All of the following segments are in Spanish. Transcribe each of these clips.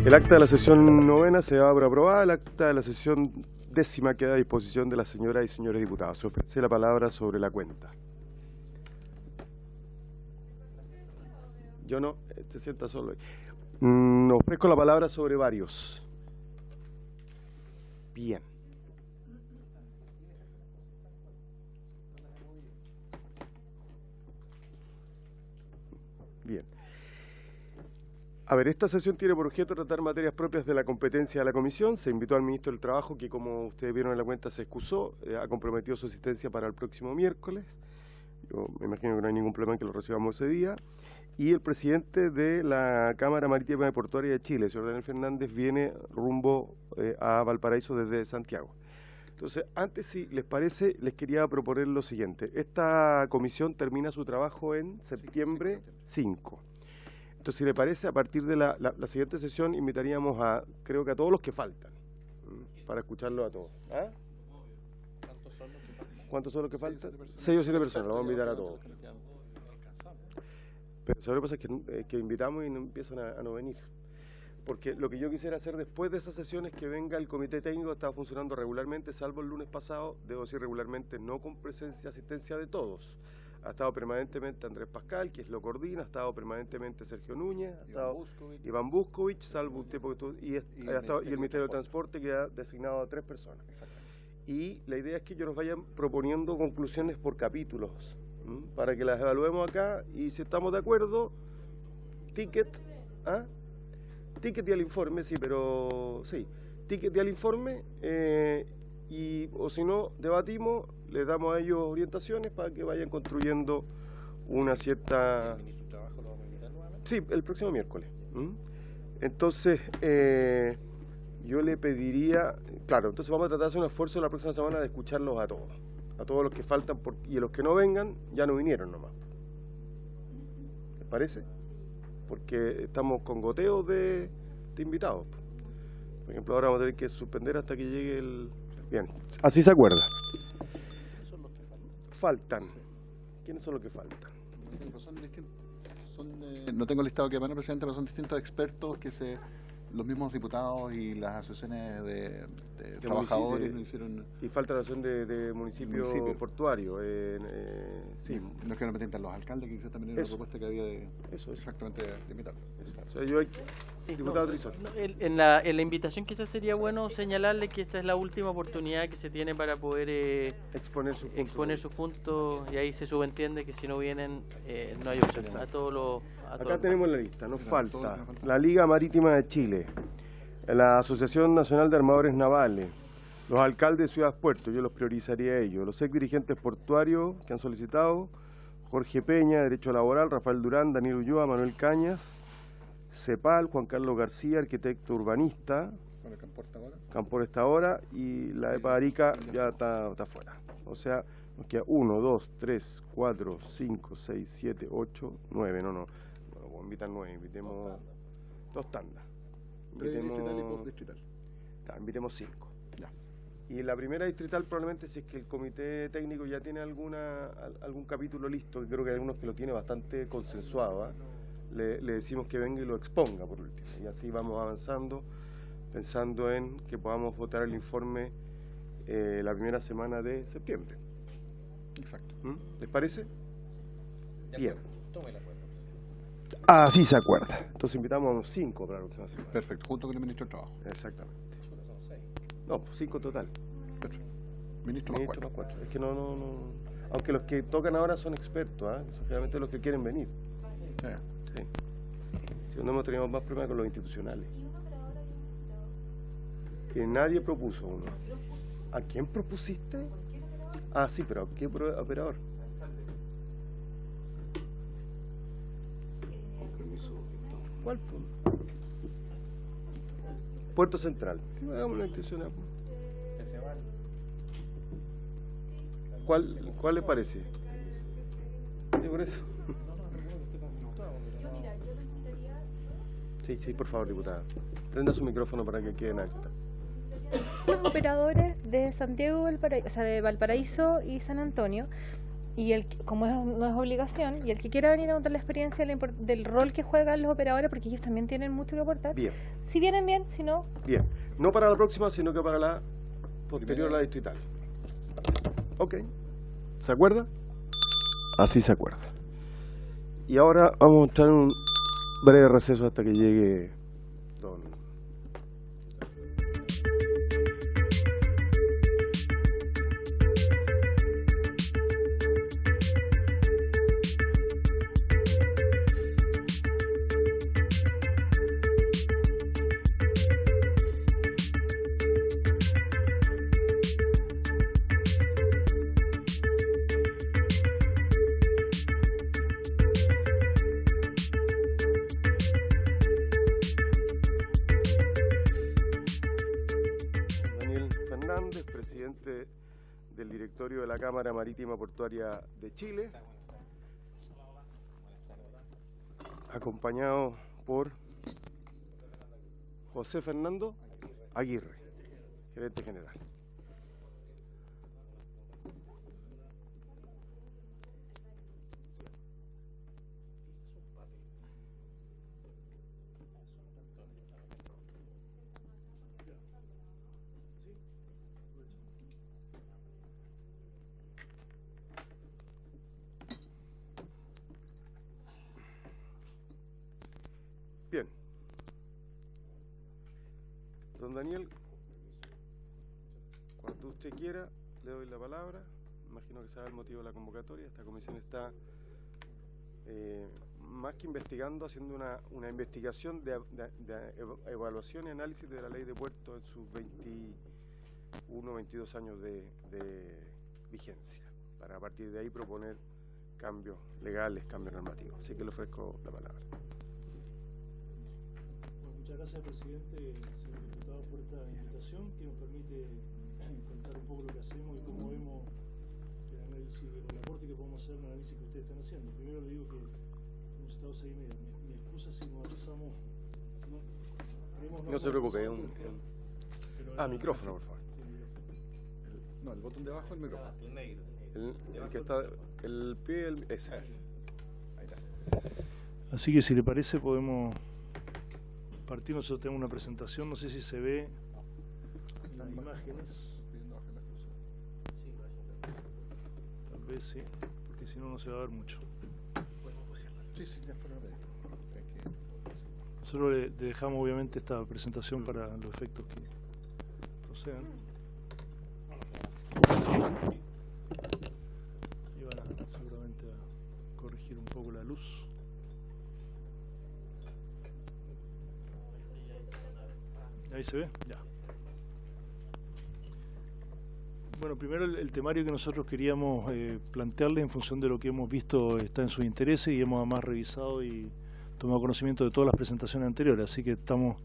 El acta de la sesión novena se va por aprobada. El acta de la sesión décima queda a disposición de las señoras y señores diputados. Se ofrece la palabra sobre la cuenta. Yo no, se sienta solo ahí. Ofrezco la palabra sobre varios. Bien. Bien. A ver, esta sesión tiene por objeto tratar materias propias de la competencia de la Comisión. Se invitó al Ministro del Trabajo, que como ustedes vieron en la cuenta se excusó, ha comprometido su asistencia para el próximo miércoles. Yo me imagino que no hay ningún problema en que lo recibamos ese día. Y el presidente de la Cámara Marítima y Portuaria de Chile, el señor Daniel Fernández, viene rumbo a Valparaíso desde Santiago. Entonces, antes, si les parece, les quería proponer lo siguiente. Esta comisión termina su trabajo en septiembre 5. Entonces, si le parece, a partir de la siguiente sesión invitaríamos a, creo que a todos los que faltan, para escucharlos a todos. ¿Ah? ¿Cuántos son los que faltan? 6 o 7 personas, los vamos a invitar a todos. Pero ¿sabes lo que pasa? Es que invitamos y no empiezan a no venir. Porque lo que yo quisiera hacer después de esa sesión es que venga el comité técnico, que estaba funcionando regularmente, salvo el lunes pasado, debo decir regularmente, no con presencia, asistencia de todos. Ha estado permanentemente Andrés Pascal, que lo coordina, ha estado permanentemente Sergio Núñez, ha estado Iván Buscovich, salvo usted, y el Ministerio de Transporte, que ha designado a 3 personas. Y la idea es que ellos nos vayan proponiendo conclusiones por capítulos, para que las evaluemos acá, y si estamos de acuerdo, ticket, ticket y al informe, sí, pero sí, ticket y al informe, o si no, debatimos, les damos a ellos orientaciones para que vayan construyendo una cierta... ¿El ministro del Trabajo lo vamos a invitar nuevamente? Sí, el próximo miércoles. Entonces, yo le pediría, claro, entonces vamos a tratar de hacer un esfuerzo la próxima semana de escucharlos a todos los que faltan, y a los que no vengan, ya no vinieron nomás. ¿Les parece? Porque estamos con goteos de invitados. Por ejemplo, ahora vamos a tener que suspender hasta que llegue el... Bien, así se acuerda. ¿Quiénes son los que Faltan. ¿Quiénes son los que faltan? No tengo el listado que van a presidente, pero son distintos expertos que los mismos diputados y las asociaciones de trabajadores hicieron. Y falta la asociación de municipio portuario. Sí. Los que no presentan los alcaldes, que quizás también era una propuesta que había de exactamente de invitarlos. O sea, yo diputado Trizón. En la invitación quizás sería bueno señalarle que esta es la última oportunidad que se tiene para poder exponer sus puntos, y ahí se subentiende que si no vienen no hay opción. Acá tenemos la lista, nos falta la Liga Marítima de Chile, la Asociación Nacional de Armadores Navales, los alcaldes de ciudades puertos, yo los priorizaría a ellos, los ex dirigentes portuarios que han solicitado, Jorge Peña, Derecho Laboral, Rafael Durán, Daniel Ulloa, Manuel Cañas, CEPAL, Juan Carlos García, arquitecto urbanista, Campor está ahora, y la EPA Arica ya está fuera. O sea, nos queda 1, 2, 3, 4, 5, 6, 7, 8, 9, no, invitan 9, invitemos 2 tandas. Invitemos 5. Ya. Y la primera distrital probablemente, si es que el comité técnico ya tiene algún capítulo listo, que creo que hay algunos que lo tiene bastante consensuado, le decimos que venga y lo exponga por último. Y así vamos avanzando, pensando en que podamos votar el informe la primera semana de septiembre. Exacto. ¿Les parece? Bien. Tome la cuenta. Así se acuerda. Entonces invitamos a unos 5 para la próxima semana. Perfecto, junto con el ministro del Trabajo. Exactamente. No, 5 total. Perfecto. Ministro más 4. Es que no. Aunque los que tocan ahora son expertos, son realmente los que quieren venir. Sí. Si no hemos tenido más problemas con los institucionales. Que nadie propuso uno. ¿A quién propusiste? Sí, pero ¿a qué operador? ¿Cuál? Puerto Central. Hagamos una intención. ¿Cuál le parece? Sí, por eso. Sí, por favor, diputada. Prenda su micrófono para que quede en acta. Los operadores de Santiago, de Valparaíso y San Antonio y como no es obligación, y el que quiera venir a contar la experiencia del rol que juegan los operadores, porque ellos también tienen mucho que aportar. Bien. Si vienen bien, si no... Bien. No para la próxima, sino que para la posterior a la distrital. Ok. ¿Se acuerda? Así se acuerda. Y ahora vamos a entrar en un breve receso hasta que llegue don... presidente del directorio de la Cámara Marítima Portuaria de Chile, acompañado por José Fernando Aguirre, gerente general. Bien. Don Daniel, cuando usted quiera, le doy la palabra. Imagino que sabe el motivo de la convocatoria. Esta comisión está más que investigando, haciendo una investigación de evaluación y análisis de la ley de puertos en sus 21, 22 años de vigencia, para a partir de ahí proponer cambios legales, cambios normativos. Así que le ofrezco la palabra. Muchas gracias, presidente, señor diputado, por esta invitación que nos permite contar un poco lo que hacemos y cómo vemos el análisis, el aporte que podemos hacer, el análisis que ustedes están haciendo. Primero le digo que hemos estado 6 meses. Mi excusa si nos atrasamos. No se preocupe, micrófono, por favor. No, el botón de abajo es el micrófono. El que está, el pie, ese. Ahí está. Así que si le parece podemos partir. Nosotros tenemos una presentación, no sé si se ve las imágenes. Tal vez sí, porque si no, no se va a ver mucho. Nosotros le dejamos obviamente esta presentación para los efectos que procedan. Y van a seguramente a corregir un poco la luz. Ahí se ve, ya. Bueno, primero el temario que nosotros queríamos plantearles en función de lo que hemos visto está en sus intereses y hemos además revisado y tomado conocimiento de todas las presentaciones anteriores, así que estamos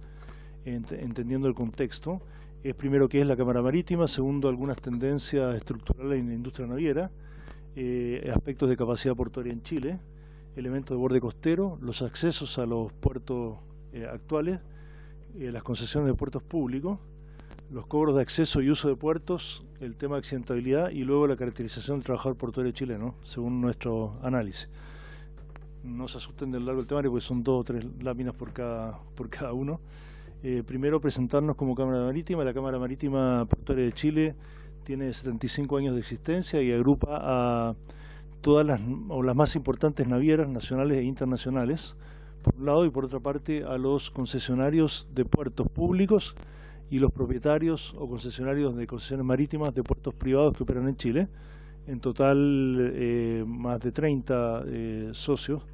entendiendo el contexto. Es primero qué es la Cámara Marítima, segundo algunas tendencias estructurales en la industria naviera, aspectos de capacidad portuaria en Chile, elementos de borde costero, los accesos a los puertos actuales, las concesiones de puertos públicos, los cobros de acceso y uso de puertos, el tema de accidentabilidad y luego la caracterización del trabajador portuario chileno, según nuestro análisis. No se asusten del largo del temario porque son 2 o 3 láminas por cada uno. Primero presentarnos como Cámara Marítima. La Cámara Marítima Portuaria de Chile tiene 75 años de existencia y agrupa a todas las más importantes navieras nacionales e internacionales, por un lado, y por otra parte a los concesionarios de puertos públicos y los propietarios o concesionarios de concesiones marítimas de puertos privados que operan en Chile. En total más de 30 socios,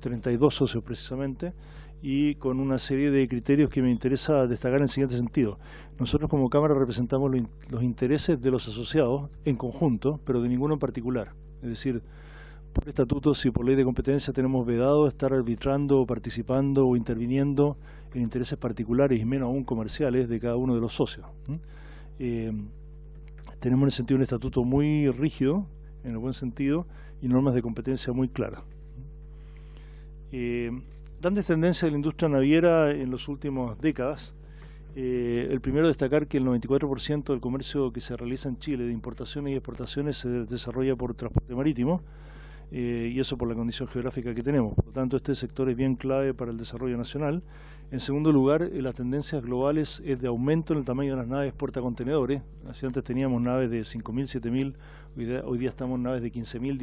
32 socios precisamente, y con una serie de criterios que me interesa destacar en el siguiente sentido. Nosotros como Cámara representamos los intereses de los asociados en conjunto, pero de ninguno en particular. Es decir, por estatutos y por ley de competencia tenemos vedado estar arbitrando, participando o interviniendo en intereses particulares y menos aún comerciales de cada uno de los socios. Tenemos en ese sentido un estatuto muy rígido, en el buen sentido, y normas de competencia muy claras. Grandes tendencias de la industria naviera en las últimas décadas. El primero, destacar que el 94% del comercio que se realiza en Chile de importaciones y exportaciones se desarrolla por transporte marítimo, y eso por la condición geográfica que tenemos. Por lo tanto, este sector es bien clave para el desarrollo nacional. En segundo lugar, las tendencias globales es de aumento en el tamaño de las naves portacontenedores. Así antes teníamos naves de 5.000, 7.000, hoy día estamos en naves de 15.000,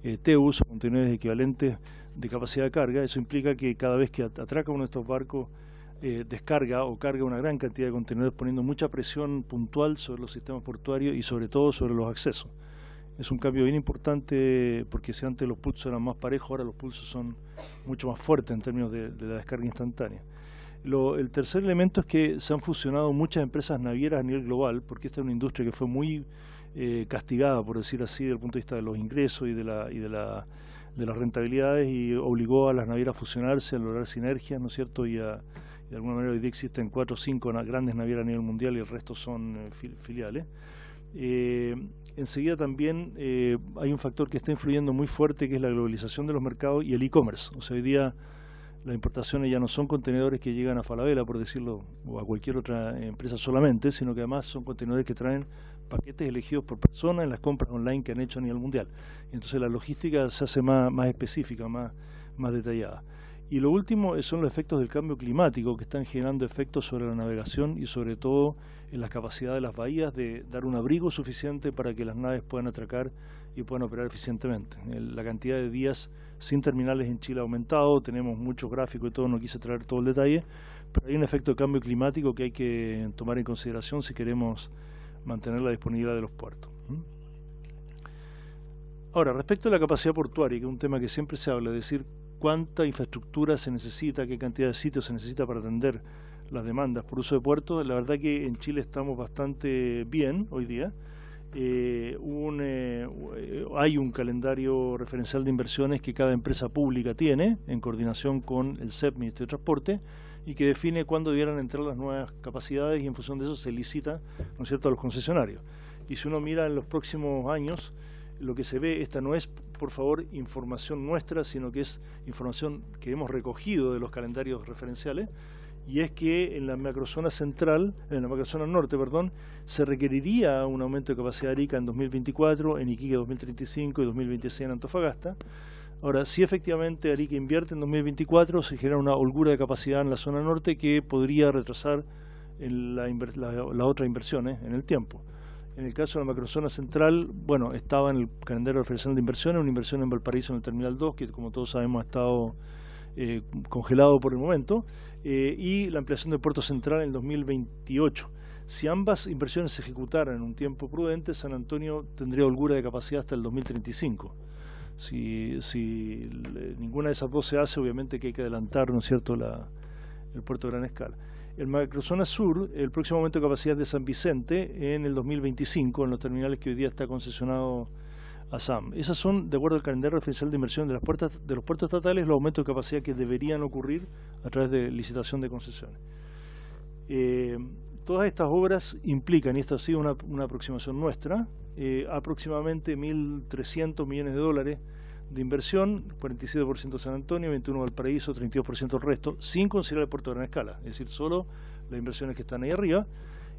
18.000 TEUs, contenedores equivalentes de capacidad de carga. Eso implica que cada vez que atraca uno de estos barcos, descarga o carga una gran cantidad de contenedores, poniendo mucha presión puntual sobre los sistemas portuarios y sobre todo sobre los accesos. Es un cambio bien importante, porque si antes los pulsos eran más parejos, ahora los pulsos son mucho más fuertes en términos de la descarga instantánea. El tercer elemento es que se han fusionado muchas empresas navieras a nivel global, porque esta es una industria que fue muy castigada, por decir así, desde el punto de vista de los ingresos y de las rentabilidades, y obligó a las navieras a fusionarse, a lograr sinergias, ¿no es cierto? Y de alguna manera hoy día existen 4 o 5 grandes navieras a nivel mundial y el resto son filiales. Enseguida también hay un factor que está influyendo muy fuerte, que es la globalización de los mercados y el e-commerce. O sea, hoy día las importaciones ya no son contenedores que llegan a Falabella, por decirlo, o a cualquier otra empresa solamente, sino que además son contenedores que traen paquetes elegidos por persona en las compras online que han hecho a nivel mundial. Y entonces la logística se hace más específica, más detallada. Y lo último son los efectos del cambio climático, que están generando efectos sobre la navegación y sobre todo en la capacidad de las bahías de dar un abrigo suficiente para que las naves puedan atracar y puedan operar eficientemente. La cantidad de días sin terminales en Chile ha aumentado, tenemos muchos gráficos y todo, no quise traer todo el detalle, pero hay un efecto de cambio climático que hay que tomar en consideración si queremos mantener la disponibilidad de los puertos. Ahora, respecto a la capacidad portuaria, que es un tema que siempre se habla, es decir, cuánta infraestructura se necesita, qué cantidad de sitios se necesita para atender las demandas por uso de puertos. La verdad que en Chile estamos bastante bien hoy día. Hay un calendario referencial de inversiones que cada empresa pública tiene en coordinación con el CEP, Ministerio de Transporte, y que define cuándo debieran entrar las nuevas capacidades, y en función de eso se licita, ¿no es cierto?, a los concesionarios. Y si uno mira en los próximos años, lo que se ve, esta no es, por favor, información nuestra, sino que es información que hemos recogido de los calendarios referenciales, y es que en la macrozona central, en la macrozona norte, perdón, se requeriría un aumento de capacidad de Arica en 2024, en Iquique 2035 y 2026 en Antofagasta. Ahora, si efectivamente Arica invierte en 2024, se genera una holgura de capacidad en la zona norte que podría retrasar las otras inversiones en el tiempo. En el caso de la macrozona central, bueno, estaba en el calendario referencial de inversiones, una inversión en Valparaíso en el Terminal 2, que como todos sabemos ha estado congelado por el momento, y la ampliación del puerto central en el 2028. Si ambas inversiones se ejecutaran en un tiempo prudente, San Antonio tendría holgura de capacidad hasta el 2035. Si ninguna de esas dos se hace, obviamente que hay que adelantar, ¿no es cierto?, el puerto de gran escala. En macrozona sur, el próximo aumento de capacidad de San Vicente en el 2025, en los terminales que hoy día está concesionado a SAM. Esas son, de acuerdo al calendario referencial de inversión de los puertos estatales, los aumentos de capacidad que deberían ocurrir a través de licitación de concesiones. Todas estas obras implican, y esto ha sido una aproximación nuestra, aproximadamente 1.300 millones de dólares de inversión, 47% San Antonio, 21% Valparaíso, 32% el resto, sin considerar el puerto de gran escala, es decir, solo las inversiones que están ahí arriba,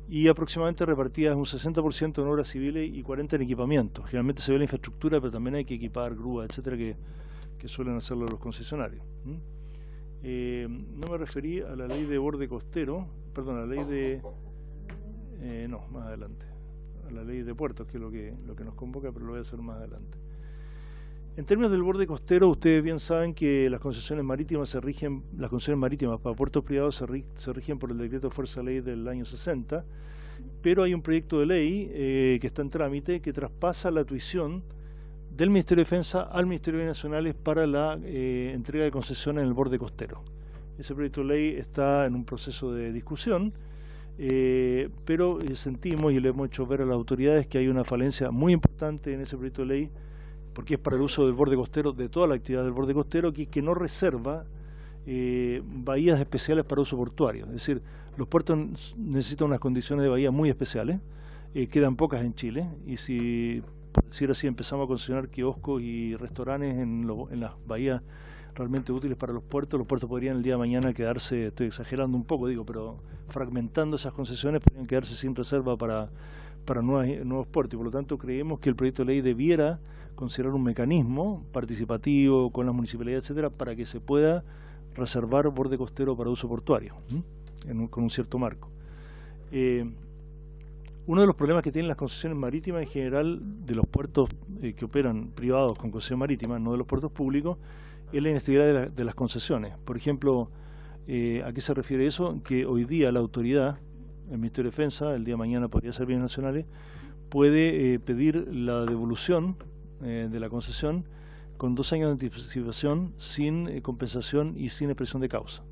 y aproximadamente repartidas un 60% en obras civiles y 40% en equipamiento. Generalmente se ve la infraestructura, pero también hay que equipar grúas, etcétera, que suelen hacerlo los concesionarios. No me referí a la ley de borde costero, perdón, a la ley de... no, más adelante. A la ley de puertos, que es lo que nos convoca, pero lo voy a hacer más adelante. En términos del borde costero, ustedes bien saben que las concesiones marítimas para puertos privados se rigen por el decreto de fuerza ley del año 60, pero hay un proyecto de ley que está en trámite que traspasa la tuición del Ministerio de Defensa al Ministerio de Bienes Nacionales para la entrega de concesiones en el borde costero. Ese proyecto de ley está en un proceso de discusión, pero sentimos y le hemos hecho ver a las autoridades que hay una falencia muy importante en ese proyecto de ley, porque es para el uso del borde costero, de toda la actividad del borde costero, que no reserva bahías especiales para uso portuario. Es decir, los puertos necesitan unas condiciones de bahía muy especiales, quedan pocas en Chile, y si, por decir así, empezamos a concesionar kioscos y restaurantes en las bahías realmente útiles para los puertos podrían el día de mañana quedarse, estoy exagerando un poco, digo, pero fragmentando esas concesiones podrían quedarse sin reserva para nuevos puertos, y por lo tanto creemos que el proyecto de ley debiera considerar un mecanismo participativo con las municipalidades, etcétera, para que se pueda reservar borde costero para uso portuario, con un cierto marco. Uno de los problemas que tienen las concesiones marítimas en general de los puertos que operan privados con concesión marítima, no de los puertos públicos, es la inestabilidad de las concesiones. Por ejemplo, ¿a qué se refiere eso? Que hoy día la autoridad, el Ministerio de Defensa, el día de mañana podría ser bienes nacionales, puede pedir la devolución de la concesión con 2 años de anticipación, sin compensación y sin expresión de causa.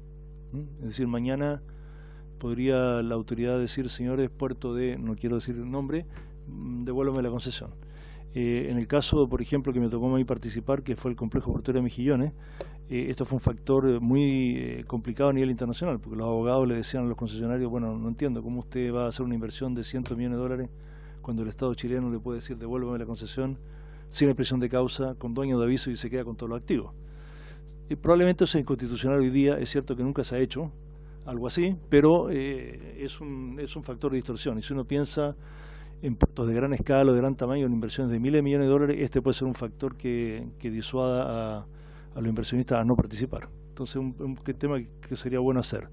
Es decir, mañana podría la autoridad decir, señores, puerto de, no quiero decir el nombre, devuélvame la concesión. En el caso, por ejemplo, que me tocó a mí participar, que fue el complejo portuario de Mejillones, esto fue un factor muy complicado a nivel internacional, porque los abogados le decían a los concesionarios, bueno, no entiendo cómo usted va a hacer una inversión de cientos de millones de dólares cuando el Estado chileno le puede decir, devuélvame la concesión sin expresión de causa, con 2 años de aviso y se queda con todos los activos. Probablemente eso es inconstitucional hoy día, es cierto que nunca se ha hecho algo así, pero es un factor de distorsión. Y si uno piensa en puertos de gran escala o de gran tamaño, en inversiones de miles de millones de dólares, este puede ser un factor que disuada a los inversionistas a no participar. Entonces, un tema que sería bueno hacer,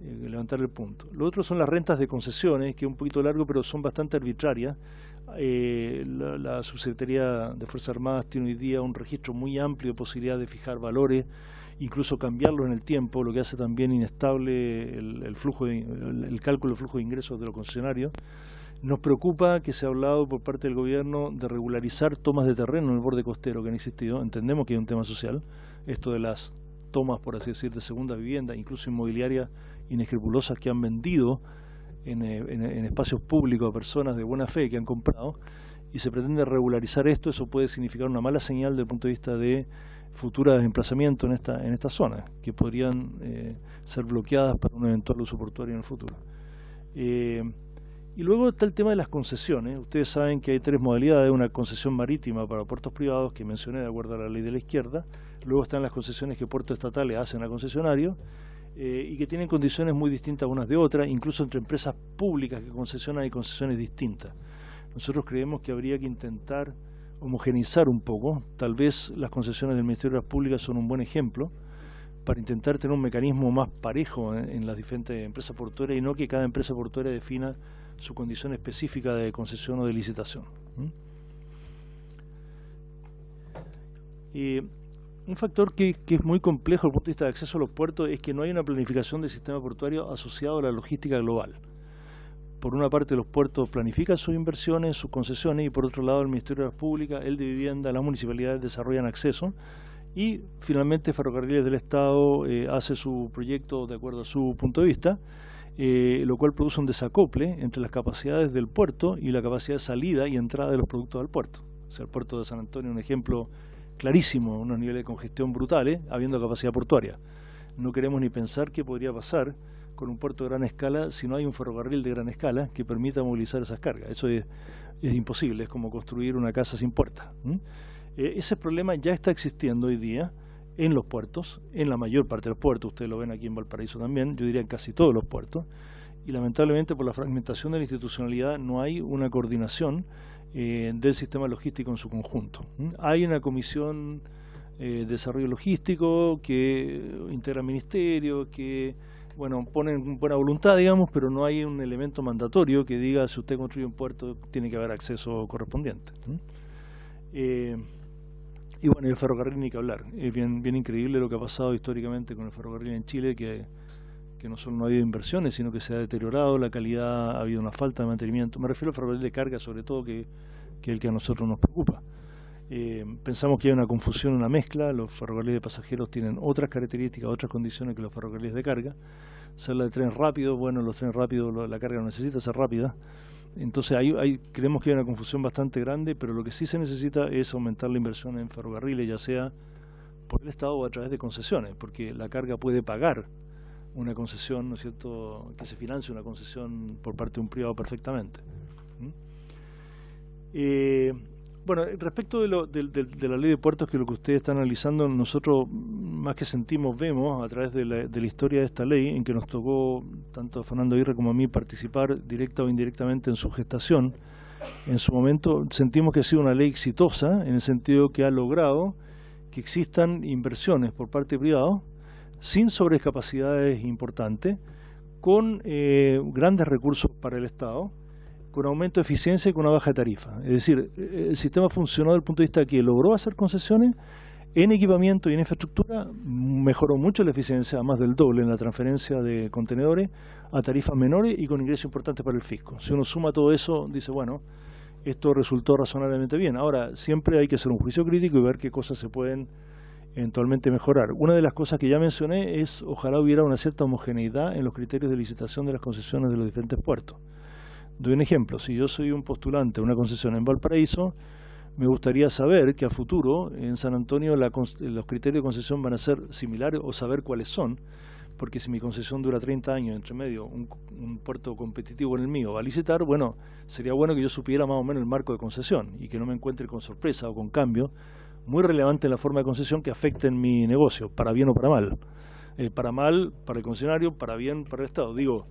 levantar el punto. Lo otro son las rentas de concesiones, que es un poquito largo, pero son bastante arbitrarias. La Subsecretaría de Fuerzas Armadas tiene hoy día un registro muy amplio de posibilidad de fijar valores, incluso cambiarlos en el tiempo, lo que hace también inestable el cálculo del flujo de ingresos de los concesionarios. Nos preocupa que se ha hablado por parte del gobierno de regularizar tomas de terreno en el borde costero que han existido. Entendemos que hay un tema social, esto de las tomas, por así decir, de segunda vivienda, incluso inmobiliarias inescrupulosas que han vendido en espacios públicos a personas de buena fe que han comprado, y se pretende regularizar esto. Eso puede significar una mala señal desde el punto de vista de futura desemplazamiento en esta zona, que podrían ser bloqueadas para un eventual uso portuario en el futuro. Y luego está el tema de las concesiones. Ustedes saben que hay 3 modalidades: una concesión marítima para puertos privados, que mencioné de acuerdo a la ley de la izquierda. Luego están las concesiones que puertos estatales hacen a concesionarios, y que tienen condiciones muy distintas unas de otras, incluso entre empresas públicas que concesionan hay concesiones distintas. Nosotros creemos que habría que intentar homogeneizar un poco. Tal vez las concesiones del Ministerio de Obras Públicas son un buen ejemplo para intentar tener un mecanismo más parejo en las diferentes empresas portuarias, y no que cada empresa portuaria defina su condición específica de concesión o de licitación. Un factor que es muy complejo desde el punto de vista de acceso a los puertos es que no hay una planificación del sistema portuario asociado a la logística global. Por una parte, los puertos planifican sus inversiones, sus concesiones, y por otro lado el Ministerio de Obras Públicas, el de Vivienda, las municipalidades desarrollan acceso, y finalmente Ferrocarriles del Estado hace su proyecto de acuerdo a su punto de vista, lo cual produce un desacople entre las capacidades del puerto y la capacidad de salida y entrada de los productos al puerto. O sea, el puerto de San Antonio es un ejemplo clarísimo, unos niveles de congestión brutales, habiendo capacidad portuaria. No queremos ni pensar qué podría pasar con un puerto de gran escala si no hay un ferrocarril de gran escala que permita movilizar esas cargas. Eso es imposible, es como construir una casa sin puertas. Ese problema ya está existiendo hoy día en los puertos, en la mayor parte de los puertos. Ustedes lo ven aquí en Valparaíso también, yo diría en casi todos los puertos, y lamentablemente por la fragmentación de la institucionalidad no hay una coordinación del sistema logístico en su conjunto. Hay una comisión de desarrollo logístico que integra el ministerio, que ponen buena voluntad, digamos, pero no hay un elemento mandatorio que diga si usted construye un puerto tiene que haber acceso correspondiente. Y bueno, el ferrocarril ni que hablar. Es bien increíble lo que ha pasado históricamente con el ferrocarril en Chile, que no solo no ha habido inversiones, sino que se ha deteriorado la calidad, ha habido una falta de mantenimiento. Me refiero al ferrocarril de carga, sobre todo, que es el que a nosotros nos preocupa. Pensamos que hay una confusión, una mezcla. Los ferrocarriles de pasajeros tienen otras características, otras condiciones que los ferrocarriles de carga. Se habla de tren rápido, los trenes rápidos, la carga no necesita ser rápida. Entonces creemos que hay una confusión bastante grande, pero lo que sí se necesita es aumentar la inversión en ferrocarriles, ya sea por el Estado o a través de concesiones, porque la carga puede pagar una concesión, ¿no es cierto?, que se financie una concesión por parte de un privado perfectamente. Bueno, respecto de la ley de puertos, que es lo que ustedes están analizando, nosotros más que sentimos, vemos a través de la historia de esta ley, en que nos tocó tanto a Fernando Aguirre como a mí participar directa o indirectamente en su gestación. En su momento sentimos que ha sido una ley exitosa, en el sentido que ha logrado que existan inversiones por parte de privados sin sobrecapacidades importantes, con grandes recursos para el Estado, con aumento de eficiencia y con una baja de tarifa. Es decir, el sistema funcionó desde el punto de vista que logró hacer concesiones en equipamiento y en infraestructura, mejoró mucho la eficiencia, a más del doble en la transferencia de contenedores a tarifas menores y con ingresos importantes para el fisco. Si uno suma todo eso, dice, bueno, esto resultó razonablemente bien. Ahora, siempre hay que hacer un juicio crítico y ver qué cosas se pueden eventualmente mejorar. Una de las cosas que ya mencioné es, ojalá hubiera una cierta homogeneidad en los criterios de licitación de las concesiones de los diferentes puertos. Doy un ejemplo: si yo soy un postulante a una concesión en Valparaíso, me gustaría saber que a futuro en San Antonio los criterios de concesión van a ser similares, o saber cuáles son, porque si mi concesión dura 30 años, entre medio un puerto competitivo en el mío va a licitar, bueno, sería bueno que yo supiera más o menos el marco de concesión y que no me encuentre con sorpresa o con cambios muy relevantes en la forma de concesión que afecten mi negocio, para bien o para mal. Para mal para el concesionario, para bien para el Estado. Digo,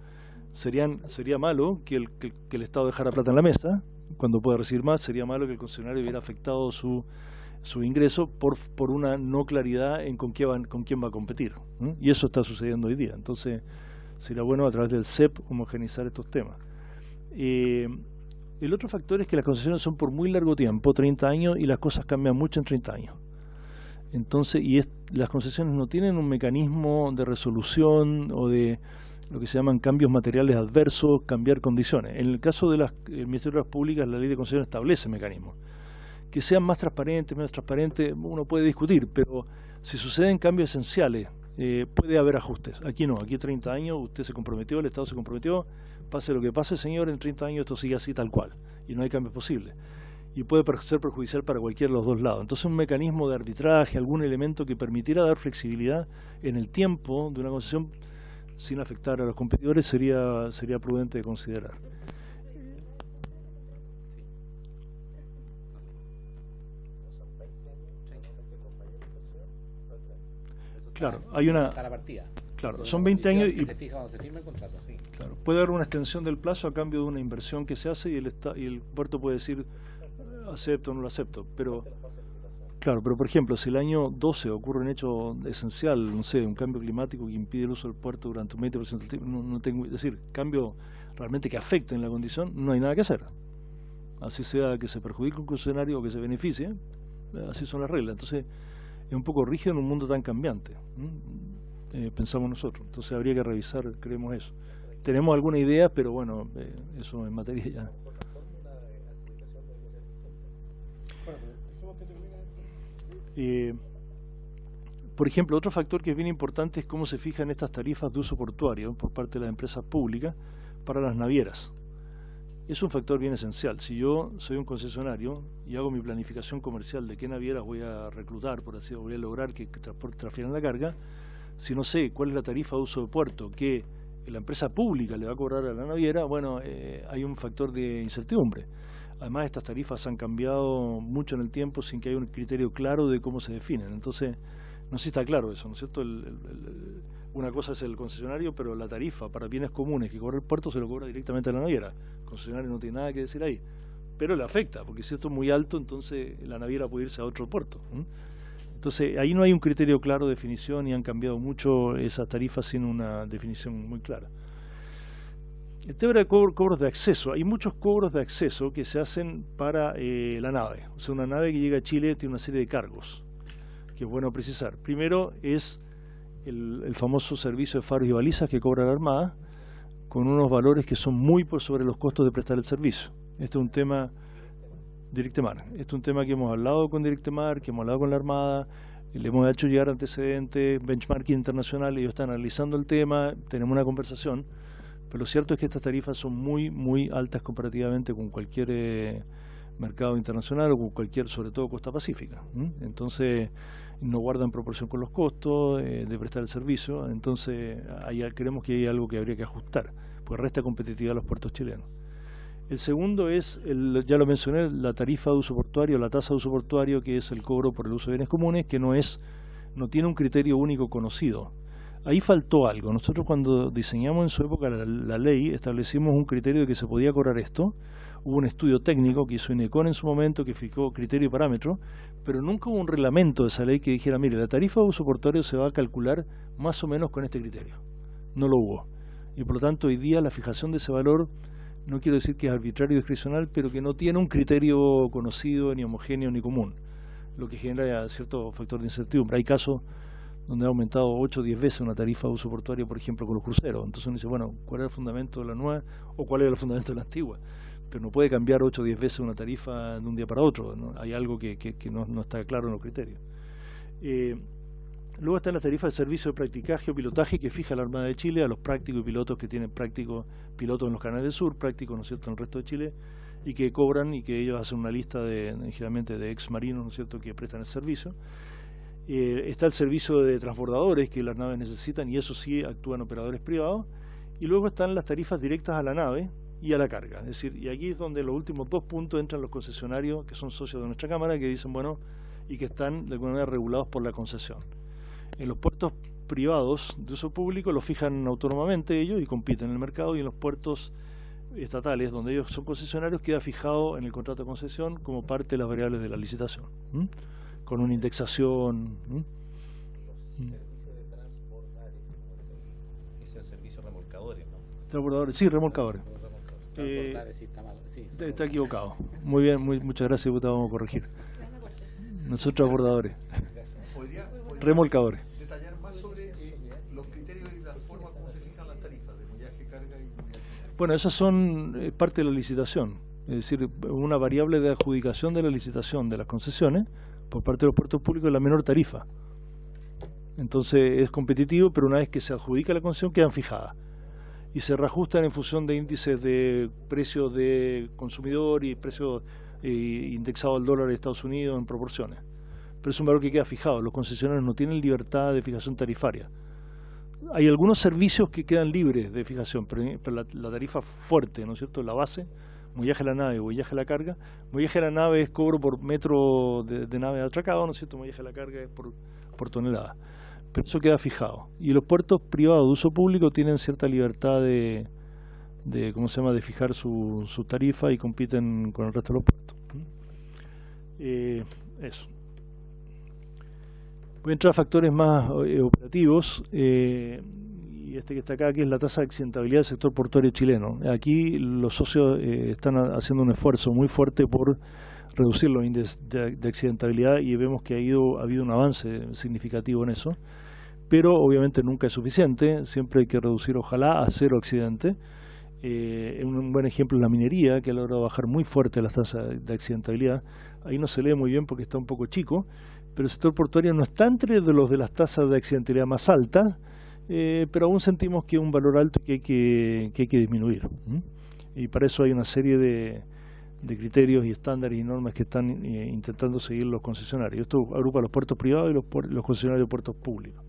sería malo que el Estado dejara plata en la mesa cuando pueda recibir más. Sería malo que el concesionario hubiera afectado su ingreso por una no claridad en con quién va a competir. Y eso está sucediendo hoy día. Entonces sería bueno a través del CEP homogenizar estos temas. El otro factor es que las concesiones son por muy largo tiempo, 30 años, y las cosas cambian mucho en 30 años. Entonces, las concesiones no tienen un mecanismo de resolución o de lo que se llaman cambios materiales adversos, cambiar condiciones. En el caso del Ministerio de Obras Públicas, la ley de concesiones establece mecanismos. Que sean más transparentes, menos transparentes, uno puede discutir, pero si suceden cambios esenciales, puede haber ajustes. Aquí no, aquí 30 años, usted se comprometió, el Estado se comprometió, pase lo que pase, señor, en 30 años esto sigue así tal cual, y no hay cambios posibles. Y puede ser perjudicial para cualquiera de los dos lados. Entonces, un mecanismo de arbitraje, algún elemento que permitiera dar flexibilidad en el tiempo de una concesión sin afectar a los competidores sería prudente de considerar. Claro, hay una... Claro, son 20 años y se fija cuando se firma el contrato. Sí. Claro, puede haber una extensión del plazo a cambio de una inversión que se hace y el puerto puede decir acepto o no lo acepto. Pero claro, pero por ejemplo, si el año 12 ocurre un hecho esencial, no sé, un cambio climático que impide el uso del puerto durante un 20% del tiempo, no tengo, es decir, cambio realmente que afecte en la condición, no hay nada que hacer. Así sea que se perjudique un concesionario o que se beneficie, así son las reglas. Entonces, es un poco rígido en un mundo tan cambiante. Pensamos nosotros. Entonces habría que revisar, creemos eso. Tenemos alguna idea, pero bueno, eso en materia ya. Por ejemplo, otro factor que es bien importante es cómo se fijan estas tarifas de uso portuario por parte de las empresas públicas para las navieras. Es un factor bien esencial. Si yo soy un concesionario y hago mi planificación comercial de qué navieras voy a reclutar, por así decirlo, voy a lograr que transfieran la carga, si no sé cuál es la tarifa de uso de puerto que la empresa pública le va a cobrar a la naviera, bueno, hay un factor de incertidumbre. Además, estas tarifas han cambiado mucho en el tiempo sin que haya un criterio claro de cómo se definen. Entonces, no sé si está claro eso, ¿no es cierto? Una cosa es el concesionario, pero la tarifa para bienes comunes que cobra el puerto se lo cobra directamente a la naviera. El concesionario no tiene nada que decir ahí, pero le afecta, porque si esto es muy alto, entonces la naviera puede irse a otro puerto. Entonces, ahí no hay un criterio claro de definición y han cambiado mucho esas tarifas sin una definición muy clara. El tema de cobros de acceso. Hay muchos cobros de acceso que se hacen para la nave. O sea, una nave que llega a Chile tiene una serie de cargos que es bueno precisar. Primero es el famoso servicio de faros y balizas que cobra la Armada, con unos valores que son muy por sobre los costos de prestar el servicio. Este es un tema... Directemar. Este es un tema que hemos hablado con Directemar, que hemos hablado con la Armada, le hemos hecho llegar antecedentes, benchmarking internacional, ellos están analizando el tema, tenemos una conversación, pero lo cierto es que estas tarifas son muy altas comparativamente con cualquier mercado internacional o con cualquier, sobre todo costa pacífica. Entonces, no guardan proporción con los costos de prestar el servicio, entonces creemos que hay algo que habría que ajustar, porque resta competitividad a los puertos chilenos. El segundo es, ya lo mencioné, la tarifa de uso portuario, la tasa de uso portuario, que es el cobro por el uso de bienes comunes, que no tiene un criterio único conocido. Ahí faltó algo. Nosotros cuando diseñamos en su época la ley, establecimos un criterio de que se podía cobrar esto. Hubo un estudio técnico que hizo INECON en su momento, que fijó criterio y parámetro, pero nunca hubo un reglamento de esa ley que dijera, mire, la tarifa de uso portuario se va a calcular más o menos con este criterio. No lo hubo. Y por lo tanto, hoy día la fijación de ese valor, no quiero decir que es arbitrario y discrecional, pero que no tiene un criterio conocido, ni homogéneo, ni común, lo que genera cierto factor de incertidumbre. Hay casos donde ha aumentado 8 o 10 veces una tarifa de uso portuario, por ejemplo, con los cruceros. Entonces uno dice, bueno, ¿cuál es el fundamento de la nueva o cuál es el fundamento de la antigua? Pero no puede cambiar 8 o 10 veces una tarifa de un día para otro, ¿no? Hay algo que no está claro en los criterios. Luego está la tarifa de servicio de practicaje o pilotaje que fija la Armada de Chile a los prácticos y pilotos que tienen prácticos pilotos en los canales del sur, prácticos, ¿no es cierto?, en el resto de Chile, y que cobran y que ellos hacen una lista generalmente de ex marinos, ¿no es cierto?, que prestan el servicio. Está el servicio de transbordadores que las naves necesitan, y eso sí actúan operadores privados. Y luego están las tarifas directas a la nave y a la carga. Es decir, y aquí es donde los últimos 2 puntos entran los concesionarios que son socios de nuestra Cámara, que dicen, bueno, y que están de alguna manera regulados por la concesión. En los puertos privados de uso público los fijan autónomamente ellos y compiten en el mercado, y en los puertos estatales, donde ellos son concesionarios, queda fijado en el contrato de concesión como parte de las variables de la licitación, con una indexación. Los servicios de transbordadores, es el servicio remolcadores, ¿no? Transbordadores, sí, remolcadores. Transbordadores, sí, está mal. Sí, está equivocado. Muy bien, muchas gracias, diputado, vamos a corregir. Nosotros transbordadores. Remolcadores. Detallar más sobre los criterios y la forma como se fijan las tarifas de millaje, carga y millaje? Bueno, esas son parte de la licitación, es decir, una variable de adjudicación de la licitación de las concesiones por parte de los puertos públicos es la menor tarifa. Entonces es competitivo, pero una vez que se adjudica la concesión quedan fijadas y se reajustan en función de índices de precios de consumidor y precios indexados al dólar de Estados Unidos en proporciones. Pero es un valor que queda fijado. Los concesionarios no tienen libertad de fijación tarifaria. Hay algunos servicios que quedan libres de fijación, pero la tarifa fuerte, ¿no es cierto?, la base, mullaje a la nave o mullaje a la carga. Mullaje a la nave es cobro por metro de nave atracado, ¿no es cierto?, mullaje a la carga es por tonelada. Pero eso queda fijado. Y los puertos privados de uso público tienen cierta libertad de fijar su tarifa y compiten con el resto de los puertos. Eso. Voy a entrar a factores más operativos, y este que está acá, que es la tasa de accidentabilidad del sector portuario chileno. Aquí los socios están haciendo un esfuerzo muy fuerte por reducir los índices de accidentabilidad, y vemos que ha habido un avance significativo en eso, pero obviamente nunca es suficiente, siempre hay que reducir, ojalá, a 0 accidentes. Un buen ejemplo es la minería, que ha logrado bajar muy fuerte las tasas de accidentabilidad. Ahí no se lee muy bien porque está un poco chico, pero el sector portuario no está entre los de las tasas de accidentabilidad más altas, pero aún sentimos que es un valor alto que hay que disminuir. Y para eso hay una serie de criterios y estándares y normas que están intentando seguir los concesionarios. Esto agrupa los puertos privados y los concesionarios de puertos públicos.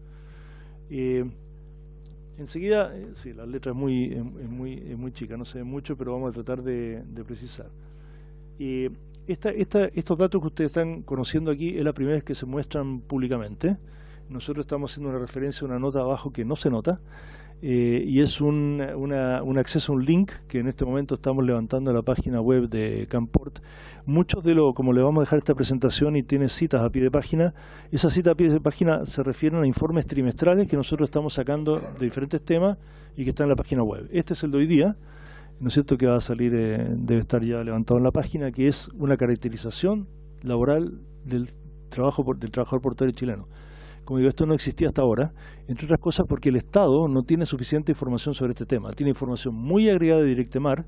Enseguida, sí, la letra es muy chica, no se ve mucho, pero vamos a tratar de precisar. Estos datos que ustedes están conociendo aquí es la primera vez que se muestran públicamente. Nosotros estamos haciendo una referencia a una nota abajo que no se nota, y es un acceso a un link que en este momento estamos levantando en la página web de Camport. Muchos de como le vamos a dejar esta presentación y tiene citas a pie de página, esas citas a pie de página se refieren a informes trimestrales que nosotros estamos sacando de diferentes temas y que están en la página web. Este es el de hoy día, ¿no es cierto?, que va a salir, debe estar ya levantado en la página, que es una caracterización laboral del trabajador portuario chileno. Como digo, esto no existía hasta ahora, entre otras cosas porque el Estado no tiene suficiente información sobre este tema. Tiene información muy agregada de Directemar,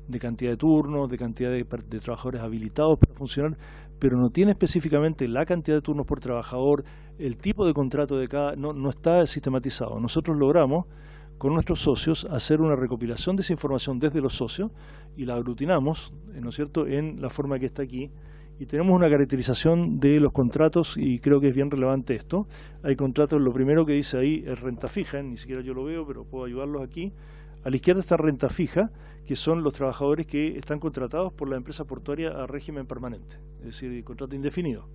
de cantidad de turnos, de cantidad de trabajadores habilitados para funcionar, pero no tiene específicamente la cantidad de turnos por trabajador, el tipo de contrato de cada, no está sistematizado. Nosotros logramos, con nuestros socios, hacer una recopilación de esa información desde los socios y la aglutinamos, ¿no es cierto?, en la forma que está aquí. Y tenemos una caracterización de los contratos, y creo que es bien relevante esto. Hay contratos, lo primero que dice ahí es renta fija, ni siquiera yo lo veo, pero puedo ayudarlos aquí. A la izquierda está renta fija, que son los trabajadores que están contratados por la empresa portuaria a régimen permanente, es decir, contrato indefinido.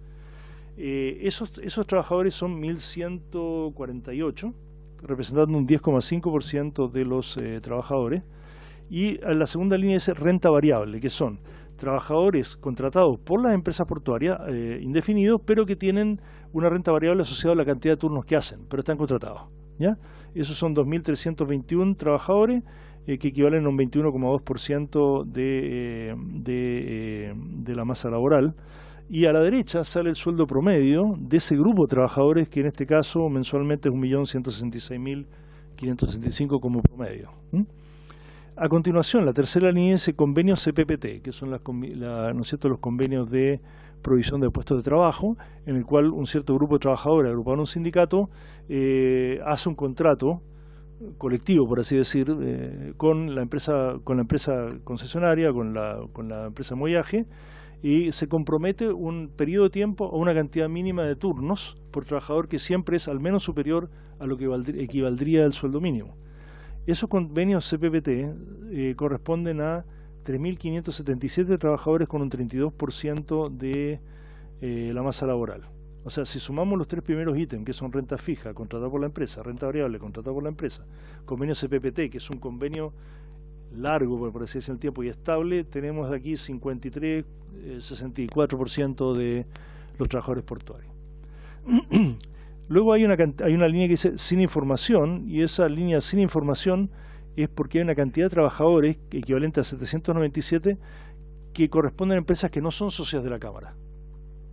Esos trabajadores son 1.148, representando un 10,5% de los trabajadores. Y a la segunda línea dice renta variable, que son trabajadores contratados por las empresas portuarias indefinidos, pero que tienen una renta variable asociada a la cantidad de turnos que hacen, pero están contratados, ¿ya? Esos son 2.321 trabajadores que equivalen a un 21,2% de la masa laboral. Y a la derecha sale el sueldo promedio de ese grupo de trabajadores, que en este caso mensualmente es 1.166.565 como promedio. A continuación, la tercera línea es el convenio CPPT, que son ¿no es cierto?, los convenios de provisión de puestos de trabajo, en el cual un cierto grupo de trabajadores agrupado en un sindicato hace un contrato colectivo, por así decir, con la empresa concesionaria, con la empresa Moyaje, y se compromete un periodo de tiempo o una cantidad mínima de turnos por trabajador que siempre es al menos superior a lo que equivaldría al sueldo mínimo. Esos convenios CPPT corresponden a 3.577 trabajadores con un 32% de la masa laboral. O sea, si sumamos los tres primeros ítems, que son renta fija, contratada por la empresa, renta variable, contratada por la empresa, convenio CPPT, que es un convenio largo, por así decirlo, el tiempo, y estable, tenemos aquí 64% de los trabajadores portuarios. Luego hay una línea que dice sin información, y esa línea sin información es porque hay una cantidad de trabajadores equivalente a 797 que corresponden a empresas que no son socias de la Cámara.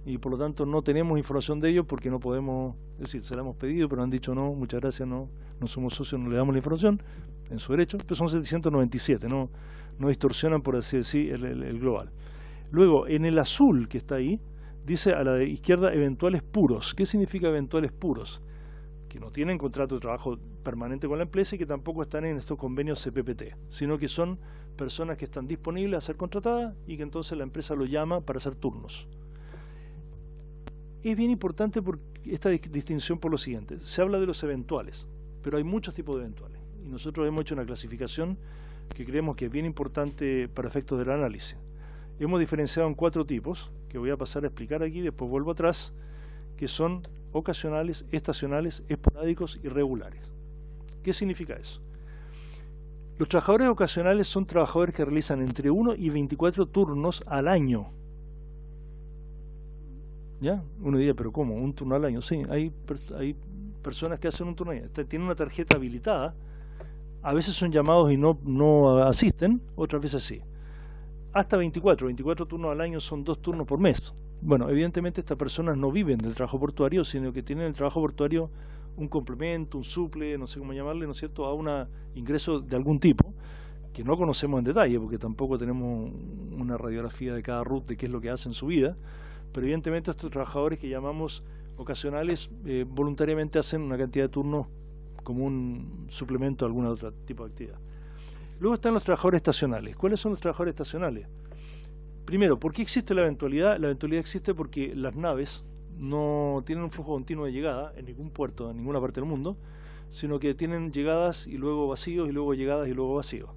Y por lo tanto no tenemos información de ellos porque no podemos, es decir, se la hemos pedido, pero han dicho no, muchas gracias, no somos socios, no le damos la información, en su derecho, pero son 797, no distorsionan, por así decir, el global. Luego, en el azul que está ahí, dice a la de izquierda eventuales puros. ¿Qué significa eventuales puros? Que no tienen contrato de trabajo permanente con la empresa y que tampoco están en estos convenios CPPT, sino que son personas que están disponibles a ser contratadas y que entonces la empresa lo llama para hacer turnos. Es bien importante esta distinción por lo siguiente. Se habla de los eventuales, pero hay muchos tipos de eventuales. Y nosotros hemos hecho una clasificación que creemos que es bien importante para efectos del análisis. Hemos diferenciado en 4 tipos, que voy a pasar a explicar aquí, después vuelvo atrás, que son ocasionales, estacionales, esporádicos y regulares. ¿Qué significa eso? Los trabajadores ocasionales son trabajadores que realizan entre 1 y 24 turnos al año. ¿Ya? Uno diría, pero ¿cómo? ¿Un turno al año? Sí, hay personas que hacen un turno al año. Tienen una tarjeta habilitada, a veces son llamados y no asisten, otras veces sí. Hasta 24 turnos al año son 2 turnos por mes. Bueno, evidentemente estas personas no viven del trabajo portuario, sino que tienen el trabajo portuario un complemento, un suple, no sé cómo llamarle, ¿no es cierto?, a un ingreso de algún tipo, que no conocemos en detalle, porque tampoco tenemos una radiografía de cada RUT de qué es lo que hace en su vida, pero evidentemente estos trabajadores que llamamos ocasionales voluntariamente hacen una cantidad de turnos como un suplemento a algún otro tipo de actividad. Luego están los trabajadores estacionales. ¿Cuáles son los trabajadores estacionales? Primero, ¿por qué existe la eventualidad? La eventualidad existe porque las naves no tienen un flujo continuo de llegada en ningún puerto, en ninguna parte del mundo, sino que tienen llegadas y luego vacíos, y luego llegadas y luego vacíos.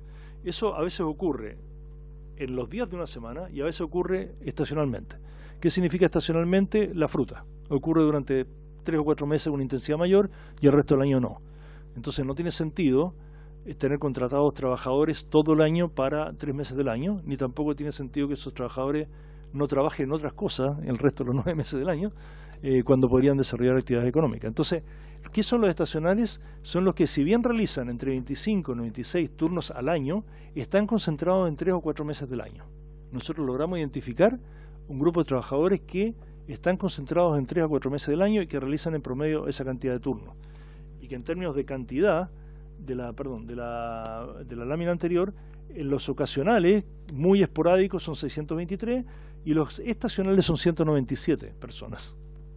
Eso a veces ocurre en los días de una semana y a veces ocurre estacionalmente. ¿Qué significa estacionalmente? La fruta. Ocurre durante 3 o 4 meses con una intensidad mayor y el resto del año no. Entonces no tiene sentido tener contratados trabajadores todo el año para 3 meses del año, ni tampoco tiene sentido que esos trabajadores no trabajen en otras cosas el resto de los 9 meses del año, cuando podrían desarrollar actividades económicas. Entonces, ¿qué son los estacionales? Son los que, si bien realizan entre 25 y 96 turnos al año, están concentrados en 3 o 4 meses del año. Nosotros logramos identificar un grupo de trabajadores que están concentrados en 3 a 4 meses del año y que realizan en promedio esa cantidad de turnos. Y que en términos de cantidad de la lámina anterior, en los ocasionales muy esporádicos son 623 y los estacionales son 197 personas.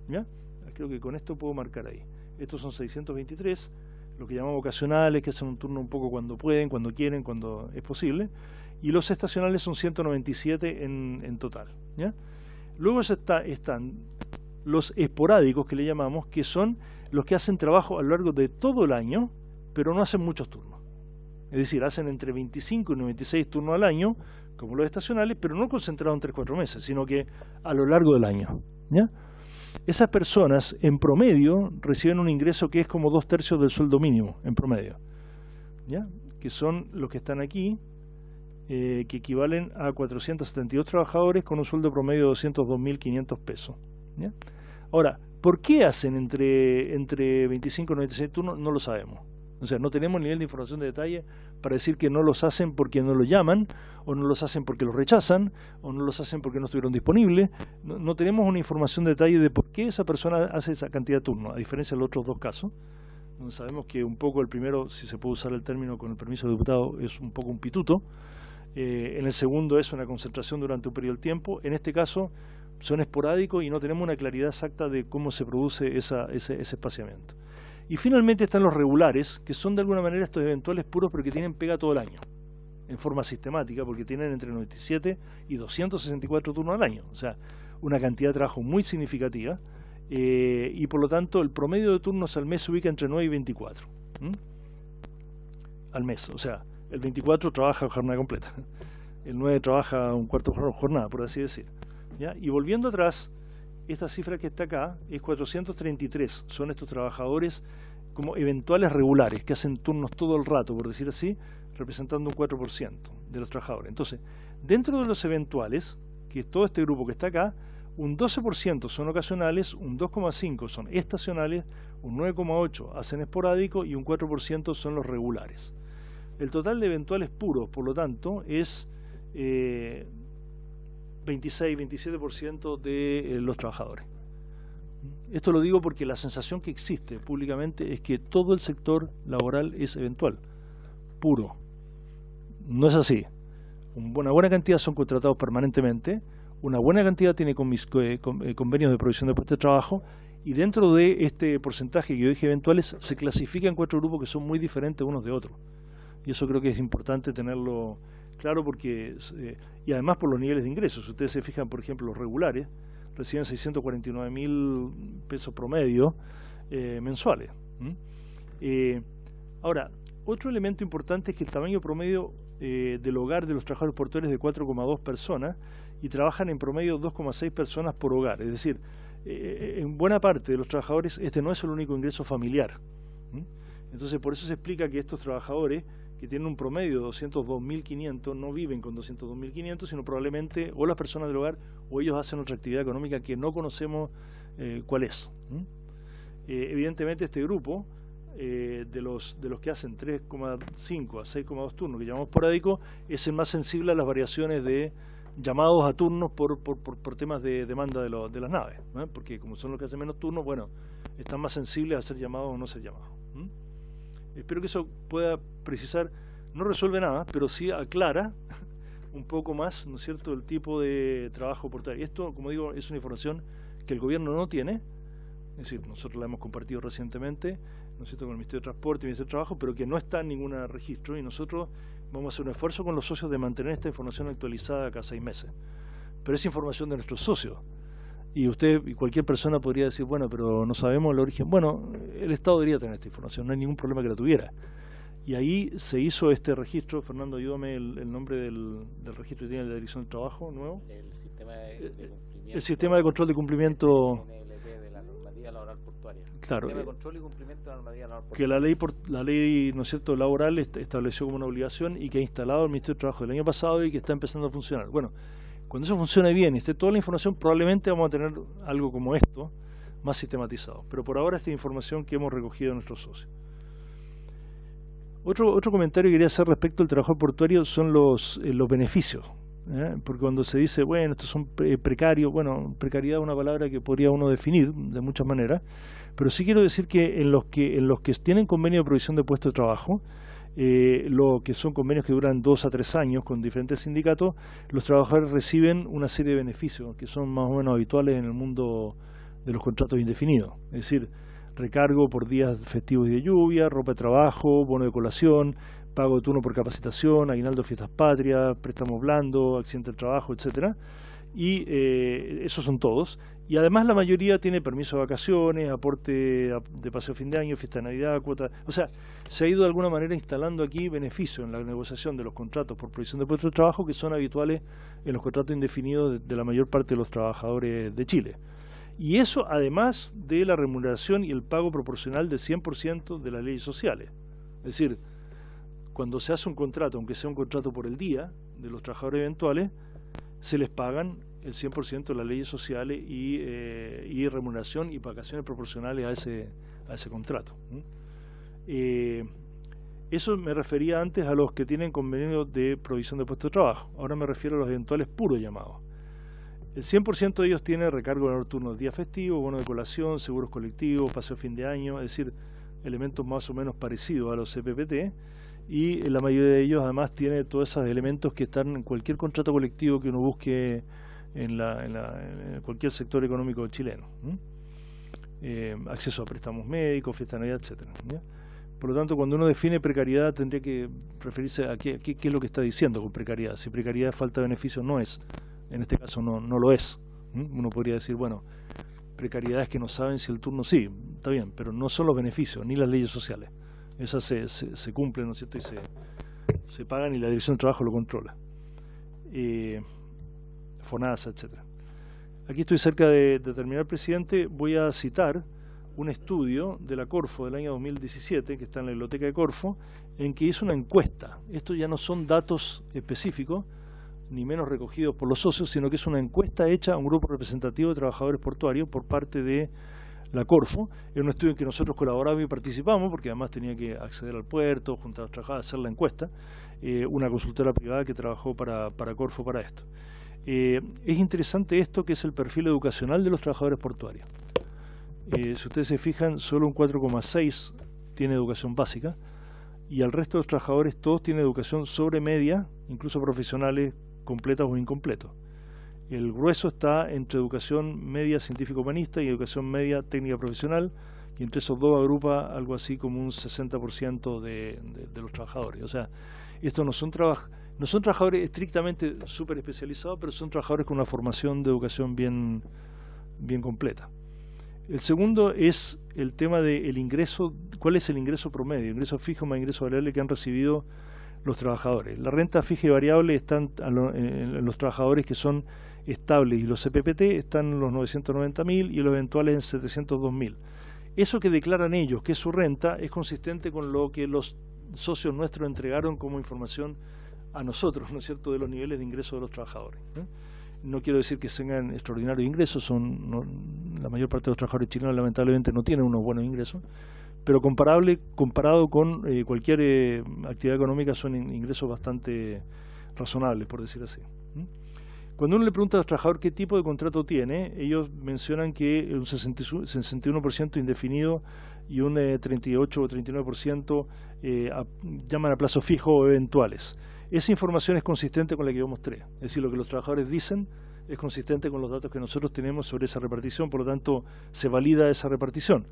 ¿Ya? Creo que con esto puedo marcar ahí. Estos son 623, lo que llamamos ocasionales, que hacen un turno un poco cuando pueden, cuando quieren, cuando es posible, y los estacionales son 197 en total. ¿Ya? Luego están los esporádicos, que le llamamos, que son los que hacen trabajo a lo largo de todo el año, pero no hacen muchos turnos. Es decir, hacen entre 25 y 96 turnos al año, como los estacionales, pero no concentrados en 3-4 meses, sino que a lo largo del año, ¿ya? Esas personas, en promedio, reciben un ingreso que es como 2/3 del sueldo mínimo, en promedio, ¿ya? Que son los que están aquí, que equivalen a 472 trabajadores con un sueldo promedio de 202.500 pesos, ¿ya? Ahora, ¿por qué hacen entre 25 y 96 turnos? No lo sabemos. O sea, no tenemos nivel de información de detalle para decir que no los hacen porque no los llaman, o no los hacen porque los rechazan, o no los hacen porque no estuvieron disponibles. No tenemos una información de detalle de por qué esa persona hace esa cantidad de turnos, a diferencia de los otros dos casos, donde sabemos que un poco el primero, si se puede usar el término con el permiso del diputado, es un poco un pituto. En el segundo es una concentración durante un periodo de tiempo. En este caso son esporádicos y no tenemos una claridad exacta de cómo se produce ese espaciamiento. Y finalmente están los regulares, que son de alguna manera estos eventuales puros, pero que tienen pega todo el año, en forma sistemática, porque tienen entre 97 y 264 turnos al año. O sea, una cantidad de trabajo muy significativa, y por lo tanto el promedio de turnos al mes se ubica entre 9 y 24 al mes. O sea, el 24 trabaja jornada completa, el 9 trabaja un cuarto jornada, por así decir, ¿ya? Y volviendo atrás, esta cifra que está acá es 433, son estos trabajadores como eventuales regulares, que hacen turnos todo el rato, por decir así, representando un 4% de los trabajadores. Entonces, dentro de los eventuales, que es todo este grupo que está acá, un 12% son ocasionales, un 2,5% son estacionales, un 9,8% hacen esporádico y un 4% son los regulares. El total de eventuales puros, por lo tanto, es 26-27% de los trabajadores. Esto lo digo porque la sensación que existe públicamente es que todo el sector laboral es eventual, puro. No es así. Una buena cantidad son contratados permanentemente, una buena cantidad tiene convenios de provisión de puestos de trabajo, y dentro de este porcentaje que yo dije eventuales se clasifican 4 grupos que son muy diferentes unos de otros. Y eso creo que es importante tenerlo claro, porque y además por los niveles de ingresos. Si ustedes se fijan, por ejemplo, los regulares reciben 649.000 pesos promedio mensuales. Ahora, otro elemento importante es que el tamaño promedio del hogar de los trabajadores portuarios es de 4,2 personas y trabajan en promedio 2,6 personas por hogar. Es decir, en buena parte de los trabajadores este no es el único ingreso familiar. Entonces, por eso se explica que estos trabajadores que tienen un promedio de 202.500 no viven con 202.500, sino probablemente o las personas del hogar o ellos hacen otra actividad económica que no conocemos cuál es. Evidentemente este grupo de los que hacen 3,5 a 6,2 turnos, que llamamos esporádico, es el más sensible a las variaciones de llamados a turnos por temas de demanda de las naves, ¿no? Porque como son los que hacen menos turnos, bueno, están más sensibles a ser llamados o no ser llamados. Espero que eso pueda precisar, no resuelve nada, pero sí aclara un poco más, ¿no es cierto?, el tipo de trabajo portuario. Esto, como digo, es una información que el gobierno no tiene, es decir, nosotros la hemos compartido recientemente, ¿no es cierto?, con el Ministerio de Transporte y el Ministerio de Trabajo, pero que no está en ningún registro, y nosotros vamos a hacer un esfuerzo con los socios de mantener esta información actualizada cada 6 meses. Pero es información de nuestros socios. Y usted y cualquier persona podría decir, bueno, pero no sabemos el origen. Bueno, el Estado debería tener esta información, no hay ningún problema que la tuviera. Y ahí se hizo este registro. Fernando, ayúdame el nombre del registro que tiene la Dirección del Trabajo nuevo. El sistema de cumplimiento. El sistema de control de cumplimiento. De la normativa laboral portuaria. Claro. El sistema de control y cumplimiento de la normativa laboral Que portuaria. la ley, ¿no es cierto?, laboral estableció como una obligación y que ha instalado el Ministerio de Trabajo el año pasado y que está empezando a funcionar. Bueno, cuando eso funcione bien y esté toda la información, probablemente vamos a tener algo como esto, más sistematizado. Pero por ahora esta información que hemos recogido de nuestros socios. Otro comentario que quería hacer respecto al trabajo portuario son los beneficios. Porque cuando se dice, bueno, estos son precarios, bueno, precariedad es una palabra que podría uno definir de muchas maneras, pero sí quiero decir que en los que tienen convenio de provisión de puestos de trabajo, lo que son convenios que duran 2 a 3 años con diferentes sindicatos, los trabajadores reciben una serie de beneficios que son más o menos habituales en el mundo de los contratos indefinidos, es decir, recargo por días festivos y de lluvia, ropa de trabajo, bono de colación, pago de turno por capacitación, aguinaldo de fiestas patrias, préstamos blandos, accidente del trabajo, etcétera. y esos son todos. Y además la mayoría tiene permiso de vacaciones, aporte de paseo fin de año, fiesta de Navidad, cuota. O sea, se ha ido de alguna manera instalando aquí beneficios en la negociación de los contratos por provisión de puestos de trabajo que son habituales en los contratos indefinidos de la mayor parte de los trabajadores de Chile. Y eso además de la remuneración y el pago proporcional del 100% de las leyes sociales. Es decir, cuando se hace un contrato, aunque sea un contrato por el día, de los trabajadores eventuales, se les pagan el 100% de las leyes sociales y remuneración y vacaciones proporcionales a ese contrato. Eso me refería antes a los que tienen convenio de provisión de puestos de trabajo. Ahora me refiero a los eventuales puros llamados. El 100% de ellos tiene recargo de turnos, días festivos, bono de colación, seguros colectivos, paseo fin de año, es decir, elementos más o menos parecidos a los CPPT, y la mayoría de ellos además tiene todos esos elementos que están en cualquier contrato colectivo que uno busque en cualquier sector económico chileno. Acceso a préstamos médicos, fiesta de Navidad, etcétera. Por lo tanto, cuando uno define precariedad, tendría que referirse a qué es lo que está diciendo con precariedad. Si precariedad es falta de beneficio, no es. En este caso no lo es. Uno podría decir, bueno, precariedad es que no saben si el turno sí, está bien, pero no son los beneficios, ni las leyes sociales. Esas se cumplen, ¿no es cierto? Y se pagan y la Dirección de Trabajo lo controla. FONASA, etcétera. Aquí estoy cerca de terminar, presidente. Voy a citar un estudio de la Corfo del año 2017, que está en la biblioteca de Corfo, en que hizo una encuesta. Estos ya no son datos específicos, ni menos recogidos por los socios, sino que es una encuesta hecha a un grupo representativo de trabajadores portuarios por parte de la Corfo. Es un estudio en que nosotros colaboramos y participamos, porque además tenía que acceder al puerto, juntar a los trabajadores, hacer la encuesta, una consultora privada que trabajó para Corfo para esto. Es interesante esto, que es el perfil educacional de los trabajadores portuarios. Si ustedes se fijan, solo un 4,6 tiene educación básica, y al resto de los trabajadores todos tienen educación sobre media, incluso profesionales completas o incompletos. El grueso está entre educación media científico-humanista y educación media técnica profesional, y entre esos dos agrupa algo así como un 60% de los trabajadores. O sea, estos no son trabajadores estrictamente súper especializados, pero son trabajadores con una formación de educación bien completa. El segundo es el tema del ingreso. ¿Cuál es el ingreso promedio? Ingreso fijo más ingreso variable que han recibido los trabajadores. La renta fija y variable están en los trabajadores que son estables, y los CPPT están en los 990.000 y los eventuales en 702.000. Eso que declaran ellos, que es su renta, es consistente con lo que los socios nuestros entregaron como información a nosotros, ¿no es cierto?, de los niveles de ingreso de los trabajadores. No quiero decir que tengan extraordinarios ingresos, la mayor parte de los trabajadores chilenos lamentablemente no tienen unos buenos ingresos, pero comparado con cualquier actividad económica son ingresos bastante razonables, por decir así. Cuando uno le pregunta a los trabajadores qué tipo de contrato tiene, ellos mencionan que un 61% indefinido y un 38 o 39% llaman a plazo fijo o eventuales. Esa información es consistente con la que yo mostré, es decir, lo que los trabajadores dicen es consistente con los datos que nosotros tenemos sobre esa repartición, por lo tanto se valida esa repartición.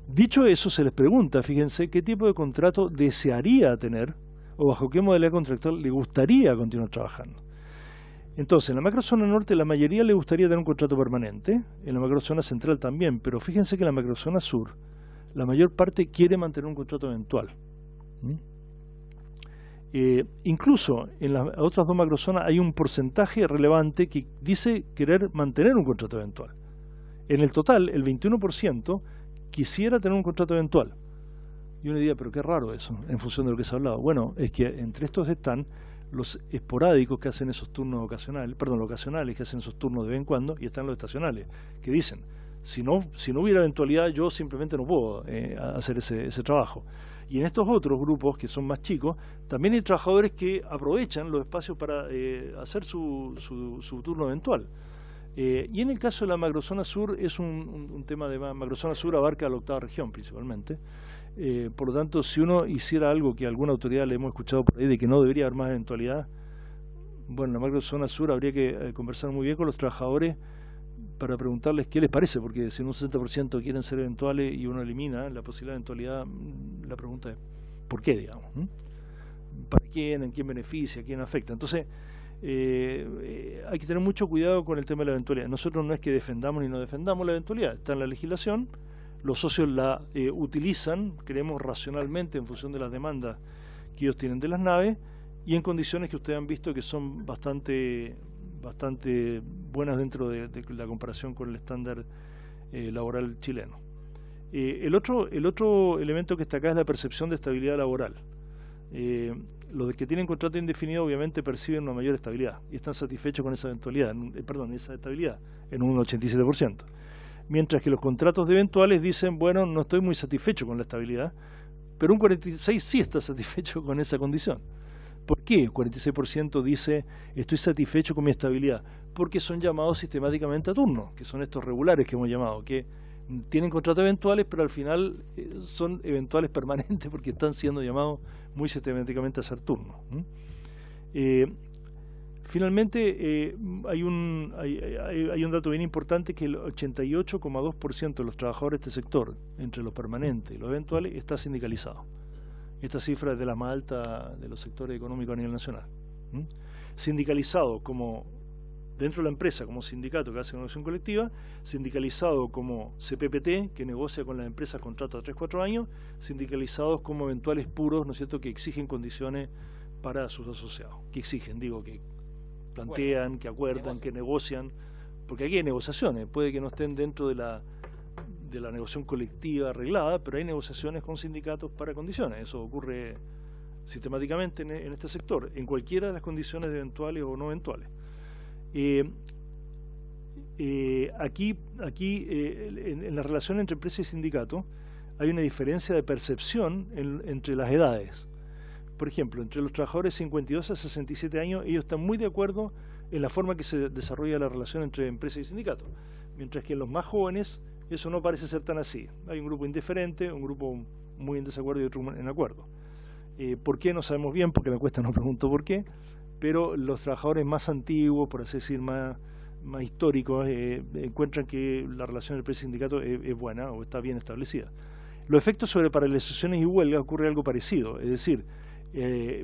Dicho eso, se les pregunta, fíjense, qué tipo de contrato desearía tener o bajo qué modalidad contractual le gustaría continuar trabajando. Entonces, en la macrozona norte la mayoría le gustaría tener un contrato permanente, en la macrozona central también, pero fíjense que en la macrozona sur la mayor parte quiere mantener un contrato eventual. Incluso en las otras dos macrozonas hay un porcentaje relevante que dice querer mantener un contrato eventual. En el total, el 21% quisiera tener un contrato eventual. Y uno diría, pero qué raro eso, en función de lo que se ha hablado. Bueno, es que entre estos están los esporádicos que hacen esos turnos ocasionales, los ocasionales que hacen esos turnos de vez en cuando, y están los estacionales, que dicen, si no hubiera eventualidad, yo simplemente no puedo hacer ese trabajo. Y en estos otros grupos, que son más chicos, también hay trabajadores que aprovechan los espacios para hacer su turno eventual. Y en el caso de la macrozona sur, es un tema de macrozona sur abarca la octava región principalmente. Por lo tanto, si uno hiciera algo que a alguna autoridad le hemos escuchado por ahí de que no debería haber más eventualidad, bueno, en la macrozona sur habría que conversar muy bien con los trabajadores para preguntarles qué les parece, porque si en un 60% quieren ser eventuales y uno elimina la posibilidad de eventualidad, la pregunta es ¿por qué, digamos? ¿Para quién? ¿En quién beneficia? ¿A quién afecta? Entonces, hay que tener mucho cuidado con el tema de la eventualidad. Nosotros no es que defendamos ni no defendamos la eventualidad, está en la legislación, los socios la utilizan, creemos racionalmente en función de las demandas que ellos tienen de las naves y en condiciones que ustedes han visto que son bastante buenas dentro de la comparación con el estándar laboral chileno. El otro elemento que está acá es la percepción de estabilidad laboral. Los que tienen contrato indefinido obviamente perciben una mayor estabilidad y están satisfechos con esa eventualidad, esa estabilidad en un 87%. Mientras que los contratos de eventuales dicen, bueno, no estoy muy satisfecho con la estabilidad, pero un 46% sí está satisfecho con esa condición. ¿Por qué el 46% dice, estoy satisfecho con mi estabilidad? Porque son llamados sistemáticamente a turno, que son estos regulares que hemos llamado, que tienen contratos eventuales, pero al final son eventuales permanentes porque están siendo llamados muy sistemáticamente a hacer turno. Finalmente, hay un dato bien importante, que el 88,2% de los trabajadores de este sector, entre los permanentes y los eventuales, está sindicalizado. Esta cifra es de la más alta de los sectores económicos a nivel nacional. Sindicalizado como dentro de la empresa, como sindicato que hace negociación colectiva, sindicalizado como CPPT, que negocia con las empresas contratos a 3-4 años, sindicalizados como eventuales puros, ¿no es cierto?, que exigen condiciones para sus asociados, que exigen, digo, que plantean, que acuerdan, que negocian, porque aquí hay negociaciones, puede que no estén dentro de la negociación colectiva arreglada, pero hay negociaciones con sindicatos para condiciones. Eso ocurre sistemáticamente en este sector, en cualquiera de las condiciones de eventuales o no eventuales. Aquí en la relación entre empresa y sindicato hay una diferencia de percepción entre las edades. Por ejemplo, entre los trabajadores 52 a 67 años, ellos están muy de acuerdo en la forma que se desarrolla la relación entre empresa y sindicato, mientras que en los más jóvenes eso no parece ser tan así. Hay un grupo indiferente, un grupo muy en desacuerdo y otro en acuerdo. ¿Por qué? No sabemos bien, porque la encuesta no preguntó por qué, pero los trabajadores más antiguos, por así decir, más históricos, encuentran que la relación entre empresa y sindicato es buena o está bien establecida. Los efectos sobre paralizaciones y huelgas ocurre algo parecido, es decir,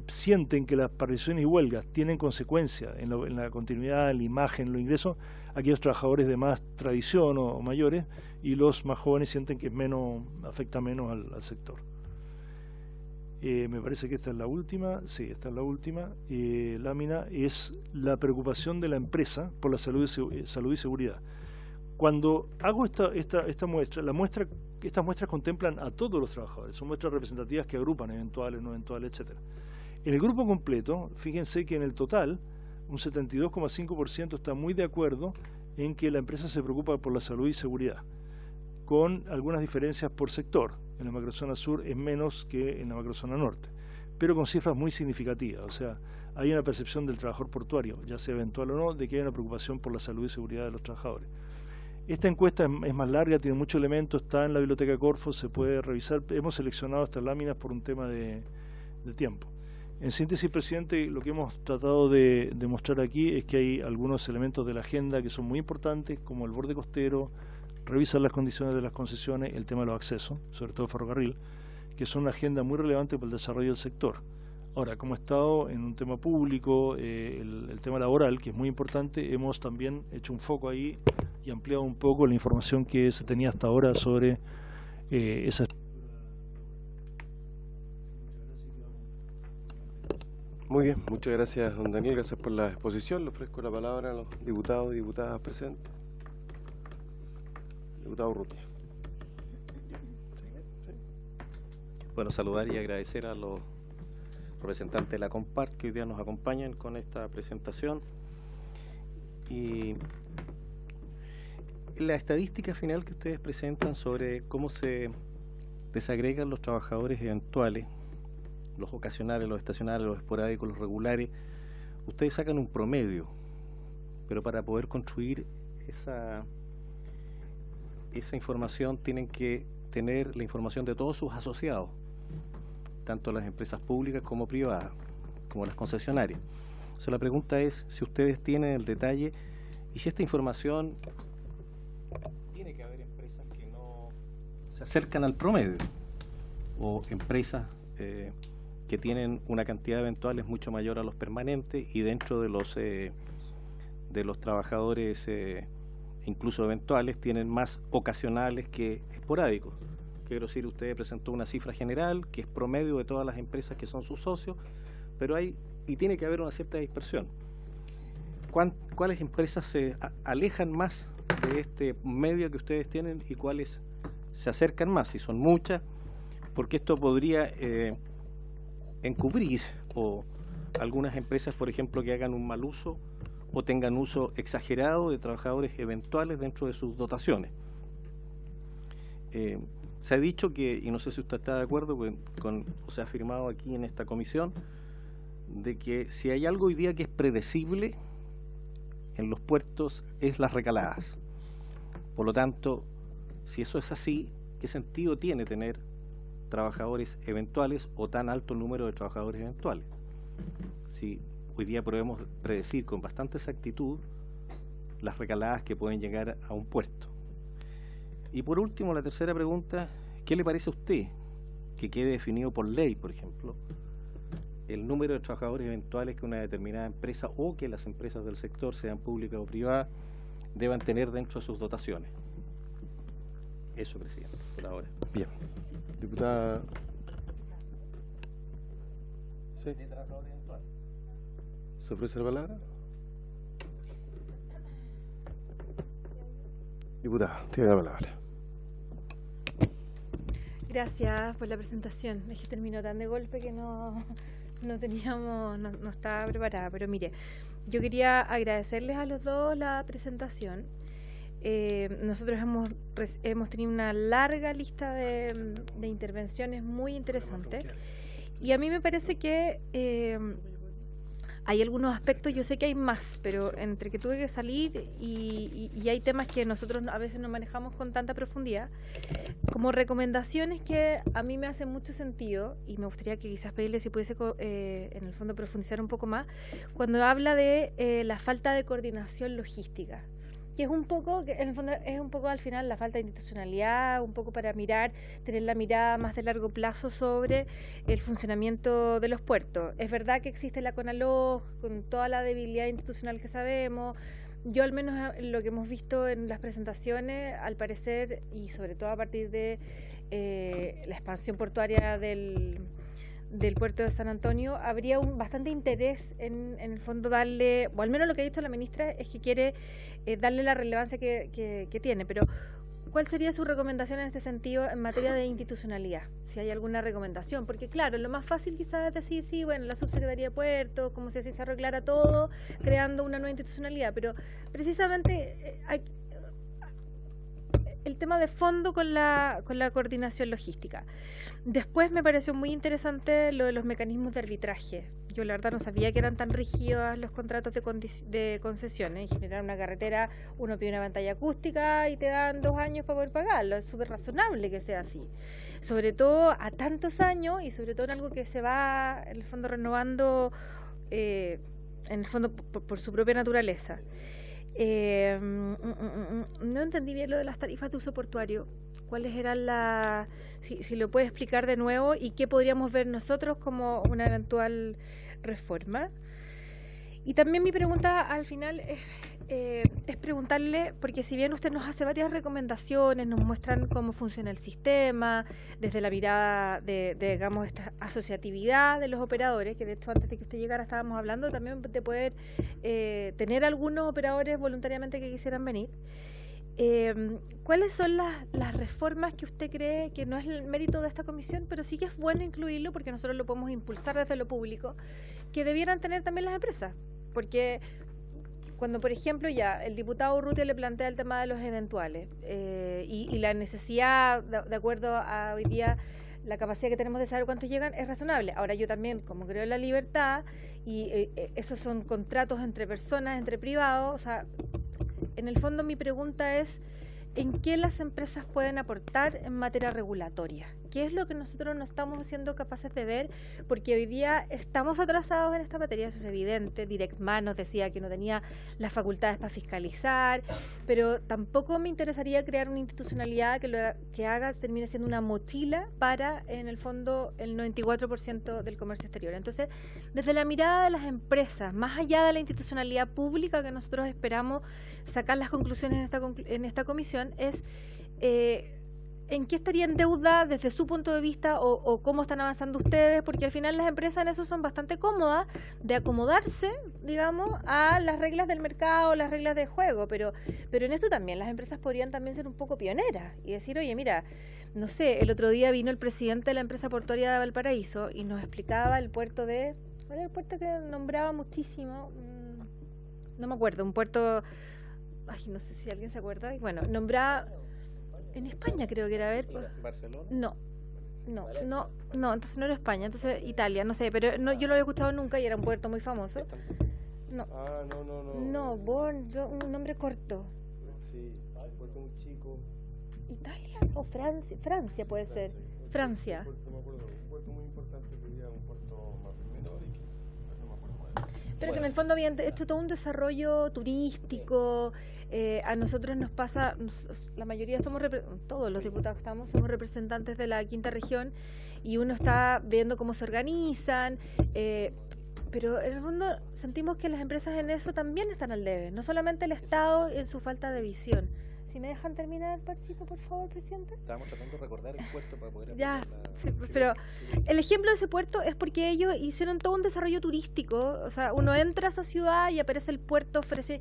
sienten que las paralizaciones y huelgas tienen consecuencias en la continuidad, en la imagen, en los ingresos, aquellos trabajadores de más tradición o mayores, y los más jóvenes sienten que afecta menos al sector. Me parece que esta es la última, sí, esta es la última lámina, es la preocupación de la empresa por la salud y seguridad. Cuando hago esta muestra, estas muestras contemplan a todos los trabajadores, son muestras representativas que agrupan eventuales, no eventuales, etc. En el grupo completo, fíjense que en el total, un 72,5% está muy de acuerdo en que la empresa se preocupa por la salud y seguridad, con algunas diferencias por sector. En la macrozona sur es menos que en la macrozona norte, pero con cifras muy significativas. O sea, hay una percepción del trabajador portuario, ya sea eventual o no, de que hay una preocupación por la salud y seguridad de los trabajadores. Esta encuesta es más larga, tiene muchos elementos, está en la biblioteca Corfo, se puede revisar. Hemos seleccionado estas láminas por un tema de tiempo. En síntesis, presidente, lo que hemos tratado de mostrar aquí es que hay algunos elementos de la agenda que son muy importantes, como el borde costero, revisar las condiciones de las concesiones, el tema de los accesos, sobre todo el ferrocarril, que son una agenda muy relevante para el desarrollo del sector. Ahora, como he estado en un tema público, el tema laboral, que es muy importante, hemos también hecho un foco ahí y ampliado un poco la información que se tenía hasta ahora sobre esa. Muy bien, muchas gracias, don Daniel, gracias por la exposición. Le ofrezco la palabra a los diputados y diputadas presentes. Diputado Urrutia. Bueno, saludar y agradecer a los representantes de la Compart que hoy día nos acompañan con esta presentación. Y la estadística final que ustedes presentan sobre cómo se desagregan los trabajadores eventuales, los ocasionales, los estacionales, los esporádicos, los regulares, ustedes sacan un promedio, pero para poder construir esa información tienen que tener la información de todos sus asociados, tanto las empresas públicas como privadas, como las concesionarias. O sea, la pregunta es si ustedes tienen el detalle y si esta información tiene que haber empresas que no se acercan al promedio o empresas que que tienen una cantidad de eventuales mucho mayor a los permanentes, y dentro de los trabajadores incluso eventuales tienen más ocasionales que esporádicos. Quiero decir, usted presentó una cifra general que es promedio de todas las empresas que son sus socios, pero tiene que haber una cierta dispersión. ¿Cuáles empresas se alejan más de este medio que ustedes tienen y cuáles se acercan más? Si son muchas, porque esto podría encubrir o algunas empresas, por ejemplo, que hagan un mal uso o tengan uso exagerado de trabajadores eventuales dentro de sus dotaciones. Se ha dicho que, y no sé si usted está de acuerdo o se ha afirmado aquí en esta comisión, de que si hay algo hoy día que es predecible en los puertos es las recaladas. Por lo tanto, si eso es así, ¿qué sentido tiene tener trabajadores eventuales o tan alto número de trabajadores eventuales? Si hoy día podemos predecir con bastante exactitud las recaladas que pueden llegar a un puerto. Y por último, la tercera pregunta, ¿qué le parece a usted que quede definido por ley, por ejemplo, el número de trabajadores eventuales que una determinada empresa o que las empresas del sector, sean públicas o privadas, deban tener dentro de sus dotaciones? Eso, presidente, por ahora. Bien. Diputada. ¿Sí? ¿Se ofrece la palabra? Diputada, tiene la palabra. Gracias por la presentación. Es que terminó tan de golpe que no estaba preparada. Pero mire, yo quería agradecerles a los dos la presentación. Nosotros hemos tenido una larga lista de intervenciones muy interesantes, y a mí me parece que hay algunos aspectos, yo sé que hay más, pero entre que tuve que salir y hay temas que nosotros a veces no manejamos con tanta profundidad, como recomendaciones que a mí me hacen mucho sentido, y me gustaría que quizás pedirle si pudiese en el fondo profundizar un poco más, cuando habla de la falta de coordinación logística, que es un poco, que en el fondo es un poco al final la falta de institucionalidad, un poco para tener la mirada más de largo plazo sobre el funcionamiento de los puertos. Es verdad que existe la CONALOG, con toda la debilidad institucional que sabemos. Yo al menos lo que hemos visto en las presentaciones, al parecer, y sobre todo a partir de la expansión portuaria del puerto de San Antonio, habría bastante interés en el fondo darle, o al menos lo que ha dicho la ministra es que quiere darle la relevancia que tiene, pero ¿cuál sería su recomendación en este sentido en materia de institucionalidad? Si hay alguna recomendación, porque claro, lo más fácil quizás es decir, sí, bueno, la subsecretaría de puertos, como si así se arreglara todo, creando una nueva institucionalidad, pero precisamente el tema de fondo con la coordinación logística. Después me pareció muy interesante lo de los mecanismos de arbitraje. Yo la verdad no sabía que eran tan rígidos los contratos de concesiones. En general, una carretera, uno pide una pantalla acústica y te dan 2 años para poder pagarlo. Es súper razonable que sea así. Sobre todo a tantos años, y sobre todo en algo que se va, en el fondo, renovando, en el fondo, por su propia naturaleza. No entendí bien lo de las tarifas de uso portuario. ¿Cuáles eran si lo puede explicar de nuevo, y qué podríamos ver nosotros como una eventual reforma? Y también mi pregunta al final es preguntarle, porque si bien usted nos hace varias recomendaciones, nos muestran cómo funciona el sistema, desde la mirada de digamos, esta asociatividad de los operadores, que de hecho antes de que usted llegara estábamos hablando también de poder tener algunos operadores voluntariamente que quisieran venir. ¿Cuáles son las reformas que usted cree que no es el mérito de esta comisión, pero sí que es bueno incluirlo porque nosotros lo podemos impulsar desde lo público, que debieran tener también las empresas? Porque cuando, por ejemplo, ya el diputado Urrutia le plantea el tema de los eventuales y la necesidad, de acuerdo a hoy día la capacidad que tenemos de saber cuántos llegan, es razonable. Ahora yo también, como creo en la libertad, y esos son contratos entre personas, entre privados, o sea, en el fondo mi pregunta es, ¿en qué las empresas pueden aportar en materia regulatoria? qué es lo que nosotros no estamos siendo capaces de ver, porque hoy día estamos atrasados en esta materia, eso es evidente. Directman nos decía que no tenía las facultades para fiscalizar, pero tampoco me interesaría crear una institucionalidad que termine siendo una mochila para, en el fondo, el 94% del comercio exterior. Entonces, desde la mirada de las empresas, más allá de la institucionalidad pública que nosotros esperamos sacar las conclusiones en esta comisión, es en qué estaría en deuda desde su punto de vista o cómo están avanzando ustedes, porque al final las empresas en eso son bastante cómodas de acomodarse, digamos, a las reglas del mercado, las reglas de juego, pero en esto también las empresas podrían también ser un poco pioneras y decir, oye, mira, no sé, el otro día vino el presidente de la empresa portuaria de Valparaíso y nos explicaba el puerto de... ¿Cuál era el puerto que nombraba muchísimo? No me acuerdo, un puerto... Ay, no sé si alguien se acuerda. Bueno, nombraba... En España creo que era, a ver... ¿Barcelona? No, entonces no era España, entonces Italia, no sé, pero no, yo no lo había escuchado nunca y era un puerto muy famoso. No. Ah, no. No, un nombre corto. Sí, un puerto muy chico. ¿Italia o Francia? Francia puede ser. Francia. No me acuerdo, un puerto muy importante que había, un puerto más menor y que no me acuerdo cuál. Pero que en el fondo habían hecho todo un desarrollo turístico. A nosotros nos pasa, la mayoría todos los diputados que estamos, somos representantes de la quinta región y uno está viendo cómo se organizan, pero en el fondo sentimos que las empresas en eso también están al debe, no solamente el Estado en su falta de visión. Si me dejan terminar, Parcito, por favor, presidente. Estábamos tratando de recordar el puerto para poder... Ya, sí, pero el ejemplo de ese puerto es porque ellos hicieron todo un desarrollo turístico, o sea, uno entra a esa ciudad y aparece el puerto, ofrece...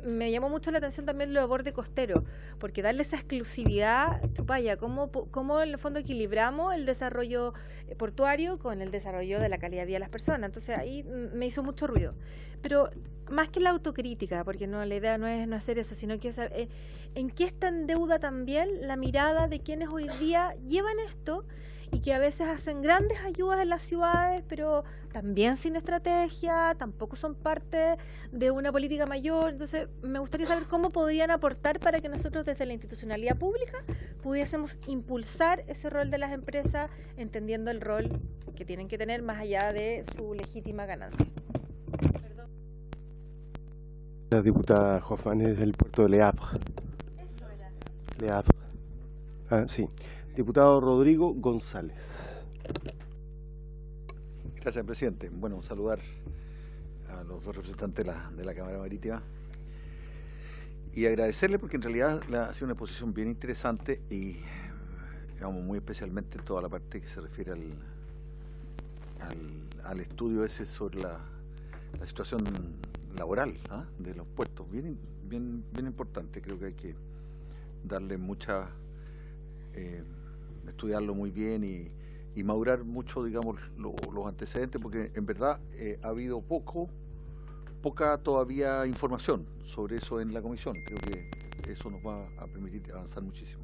Me llamó mucho la atención también lo de borde costero, porque darle esa exclusividad, chupaya, ¿cómo en el fondo equilibramos el desarrollo portuario con el desarrollo de la calidad de vida de las personas? Entonces ahí me hizo mucho ruido. Pero más que la autocrítica, porque no, la idea no es no hacer eso, sino que saber en qué está en deuda también la mirada de quienes hoy día llevan esto y que a veces hacen grandes ayudas en las ciudades, pero también sin estrategia, tampoco son parte de una política mayor. Entonces, me gustaría saber cómo podrían aportar para que nosotros desde la institucionalidad pública pudiésemos impulsar ese rol de las empresas, entendiendo el rol que tienen que tener más allá de su legítima ganancia. La diputada Hoffman es del puerto de Le Havre. Eso era. Le Havre. Ah, sí. Diputado Rodrigo González. Gracias, presidente. Bueno, saludar a los dos representantes de la Cámara Marítima y agradecerle porque en realidad ha sido una exposición bien interesante y, digamos, muy especialmente toda la parte que se refiere al estudio ese sobre la situación laboral de los puertos, bien importante. Creo que hay que darle mucha, estudiarlo muy bien y madurar mucho, digamos, los antecedentes, porque en verdad ha habido poca todavía información sobre eso en la comisión. Creo que eso nos va a permitir avanzar muchísimo.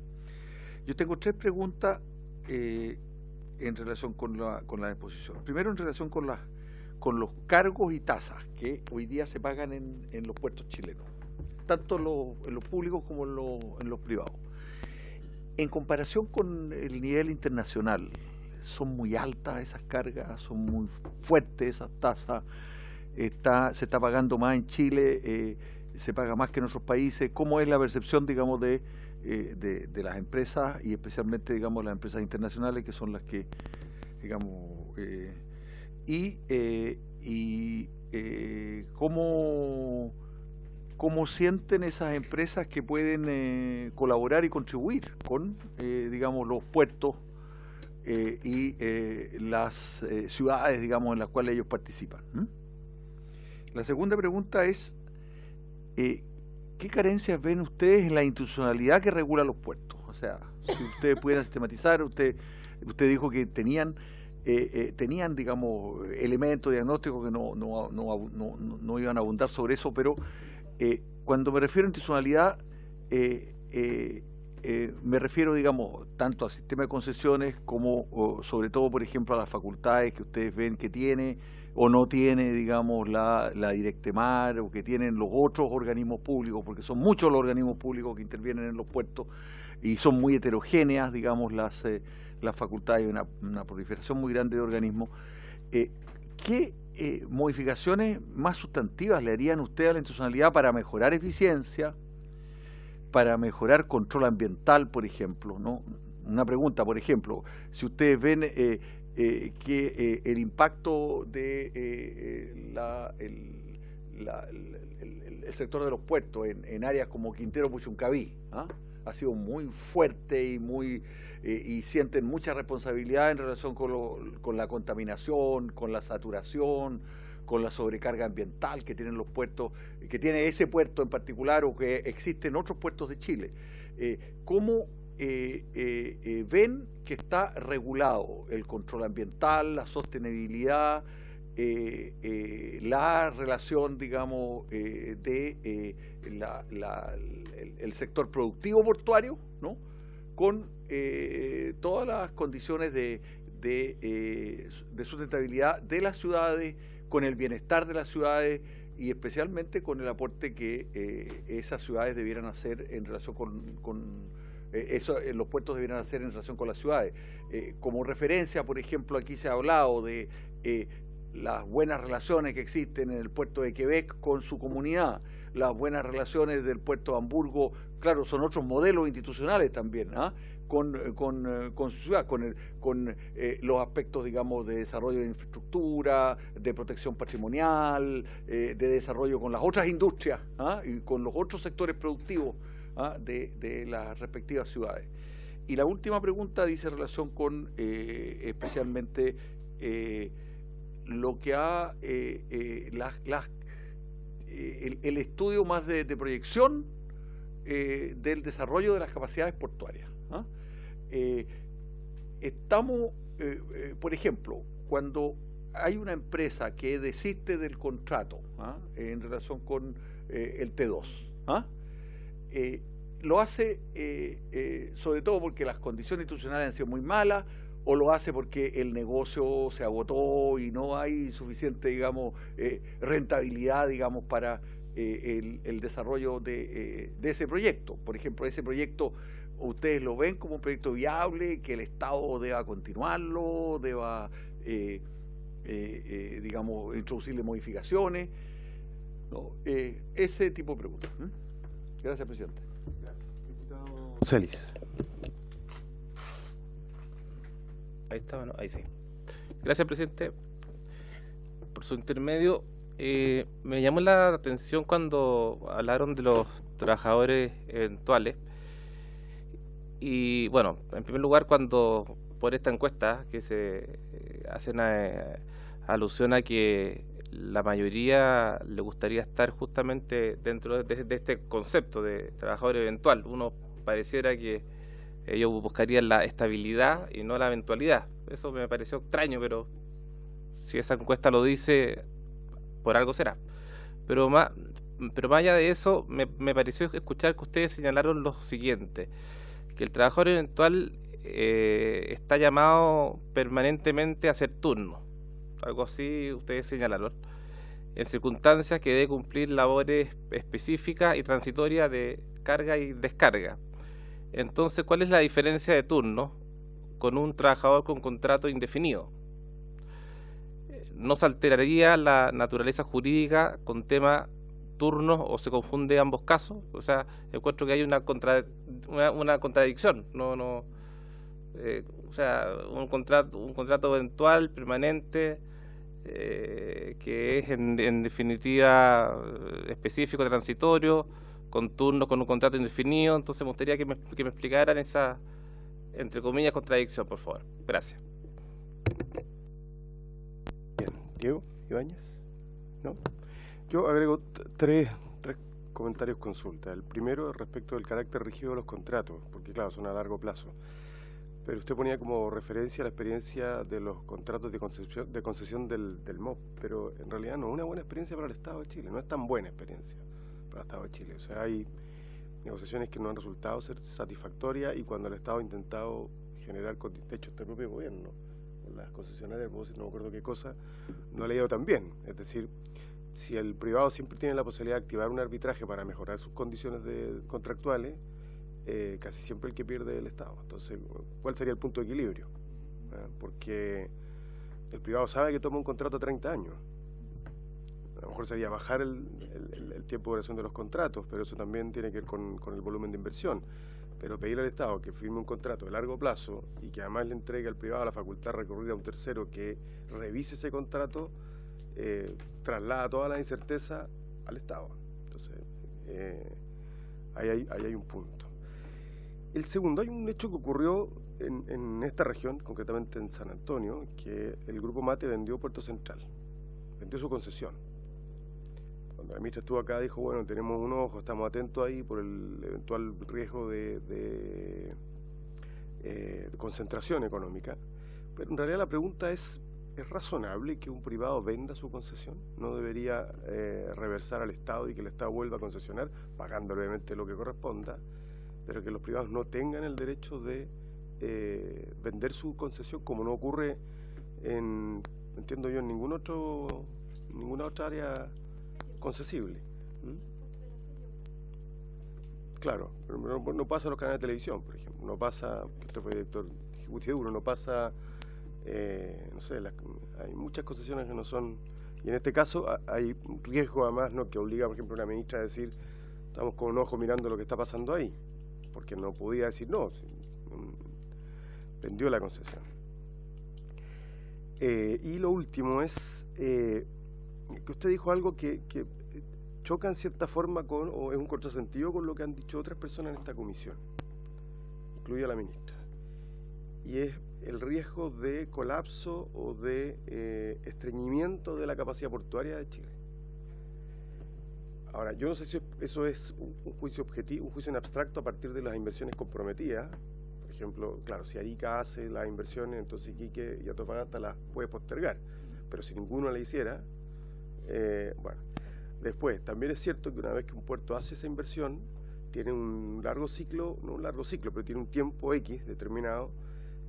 Yo tengo 3 preguntas en relación con la exposición. Primero, en relación con los cargos y tasas que hoy día se pagan en los puertos chilenos, tanto en los públicos como en los privados. En comparación con el nivel internacional, son muy altas esas cargas, son muy fuertes esas tasas, se está pagando más en Chile, se paga más que en otros países. ¿Cómo es la percepción, digamos, de las empresas y especialmente, digamos, las empresas internacionales, que son las que, digamos, cómo sienten esas empresas que pueden colaborar y contribuir con, digamos, los puertos y las ciudades, digamos, en las cuales ellos participan? La segunda pregunta es, ¿qué carencias ven ustedes en la institucionalidad que regula los puertos? O sea, si ustedes pudieran sistematizar, usted dijo que tenían, digamos, elementos diagnósticos que no iban a abundar sobre eso, pero cuando me refiero a institucionalidad, me refiero, digamos, tanto al sistema de concesiones como, sobre todo, por ejemplo, a las facultades que ustedes ven que tiene o no tiene, digamos, la Directemar, o que tienen los otros organismos públicos, porque son muchos los organismos públicos que intervienen en los puertos y son muy heterogéneas, digamos, las las facultades, hay una proliferación muy grande de organismos. ¿Qué modificaciones más sustantivas le harían ustedes a la institucionalidad para mejorar eficiencia, para mejorar control ambiental, por ejemplo, ¿no? Una pregunta, por ejemplo, si ustedes ven que el impacto de el sector de los puertos en áreas como Quintero Puchuncaví, ¿ah? Ha sido muy fuerte y sienten mucha responsabilidad en relación con la contaminación, con la saturación, con la sobrecarga ambiental que tienen los puertos, que tiene ese puerto en particular o que existen otros puertos de Chile. ¿Cómo ven que está regulado el control ambiental, la sostenibilidad, la relación, digamos, de el sector productivo portuario, ¿no? Con todas las condiciones de sustentabilidad de las ciudades, con el bienestar de las ciudades y especialmente con el aporte que esas ciudades debieran hacer en relación los puertos debieran hacer en relación con las ciudades. Como referencia, por ejemplo, aquí se ha hablado de las buenas relaciones que existen en el puerto de Quebec con su comunidad, las buenas relaciones del puerto de Hamburgo, claro, son otros modelos institucionales también, ¿ah? Con su ciudad, con los aspectos, digamos, de desarrollo de infraestructura, de protección patrimonial, de desarrollo con las otras industrias, ¿ah? Y con los otros sectores productivos, ¿ah? de las respectivas ciudades. Y la última pregunta dice relación con especialmente lo que ha el estudio más de proyección del desarrollo de las capacidades portuarias, ¿ah? Estamos, por ejemplo, cuando hay una empresa que desiste del contrato, ¿ah? En relación con el T2, ¿ah? Lo hace sobre todo porque las condiciones institucionales han sido muy malas, o lo hace porque el negocio se agotó y no hay suficiente, digamos, rentabilidad, digamos, para el desarrollo de ese proyecto. Por ejemplo, ese proyecto, ¿ustedes lo ven como un proyecto viable, que el Estado deba continuarlo, deba, digamos, introducirle modificaciones? ¿No? Ese tipo de preguntas. Gracias, presidente. Gracias. Diputado Celis. Ahí está, bueno, ahí sí. Gracias, presidente. Por su intermedio, me llamó la atención cuando hablaron de los trabajadores eventuales. Y bueno, en primer lugar, cuando por esta encuesta que se hacen alusión a que la mayoría le gustaría estar justamente dentro de este concepto de trabajador eventual, uno pareciera que ellos buscarían la estabilidad y no la eventualidad. Eso me pareció extraño, pero si esa encuesta lo dice, por algo será. Pero más allá de eso, me pareció escuchar que ustedes señalaron lo siguiente, que el trabajador eventual está llamado permanentemente a hacer turno. Algo así ustedes señalaron. En circunstancias que debe cumplir labores específicas y transitorias de carga y descarga. Entonces, ¿cuál es la diferencia de turno con un trabajador con contrato indefinido? ¿No se alteraría la naturaleza jurídica con tema turnos o se confunde ambos casos? O sea, encuentro que hay una contradicción. O sea, un contrato eventual, permanente, que es en definitiva específico, transitorio, con turnos, con un contrato indefinido. Entonces me gustaría que me explicaran esa, entre comillas, contradicción, por favor. Gracias. Bien. ¿Diego Ibáñez? ¿No? Yo agrego tres comentarios consulta. El primero respecto del carácter rígido de los contratos, porque claro, son a largo plazo. Pero usted ponía como referencia la experiencia de los contratos de concesión del MOP, pero en realidad no es una buena experiencia para el Estado de Chile, no es tan buena experiencia para el Estado de Chile. O sea, hay negociaciones que no han resultado ser satisfactorias y cuando el Estado ha intentado generar, de hecho este propio gobierno, con las concesionarias, no me acuerdo qué cosa, no le ha ido tan bien. Es decir, si el privado siempre tiene la posibilidad de activar un arbitraje para mejorar sus condiciones contractuales, casi siempre el que pierde es el Estado. Entonces, ¿cuál sería el punto de equilibrio? Porque el privado sabe que toma un contrato a 30 años. A lo mejor sería bajar el tiempo de duración de los contratos, pero eso también tiene que ver con el volumen de inversión. Pero pedirle al Estado que firme un contrato de largo plazo y que además le entregue al privado la facultad de recurrir a un tercero que revise ese contrato, traslada toda la incerteza al Estado. Entonces, ahí hay un punto. El segundo, hay un hecho que ocurrió en esta región, concretamente en San Antonio, que el Grupo Mate vendió Puerto Central, vendió su concesión. Cuando la ministra estuvo acá dijo, bueno, tenemos un ojo, estamos atentos ahí por el eventual riesgo de concentración económica, pero en realidad la pregunta ¿es razonable que un privado venda su concesión? ¿No debería reversar al Estado y que el Estado vuelva a concesionar, pagando obviamente lo que corresponda, pero que los privados no tengan el derecho de vender su concesión, como no ocurre entiendo yo, en ninguna otra área concesible? Claro, pero no pasa en los canales de televisión, por ejemplo, no pasa, usted fue director ejecutivo, no pasa, no sé, hay muchas concesiones que no son, y en este caso hay un riesgo además, ¿no?, que obliga, por ejemplo, a una ministra a decir, estamos con un ojo mirando lo que está pasando ahí, porque no podía decir no, vendió la concesión. Y lo último es que usted dijo algo que choca en cierta forma o es un contrasentido con lo que han dicho otras personas en esta comisión, incluida la ministra, y es el riesgo de colapso o de estreñimiento de la capacidad portuaria de Chile. Ahora, yo no sé si eso es un juicio objetivo, un juicio en abstracto a partir de las inversiones comprometidas. Por ejemplo, claro, si Arica hace las inversiones, entonces Iquique y Antofagasta las puede postergar, pero si ninguno la hiciera, bueno. Después, también es cierto que una vez que un puerto hace esa inversión, tiene un largo ciclo, no un largo ciclo, pero tiene un tiempo X determinado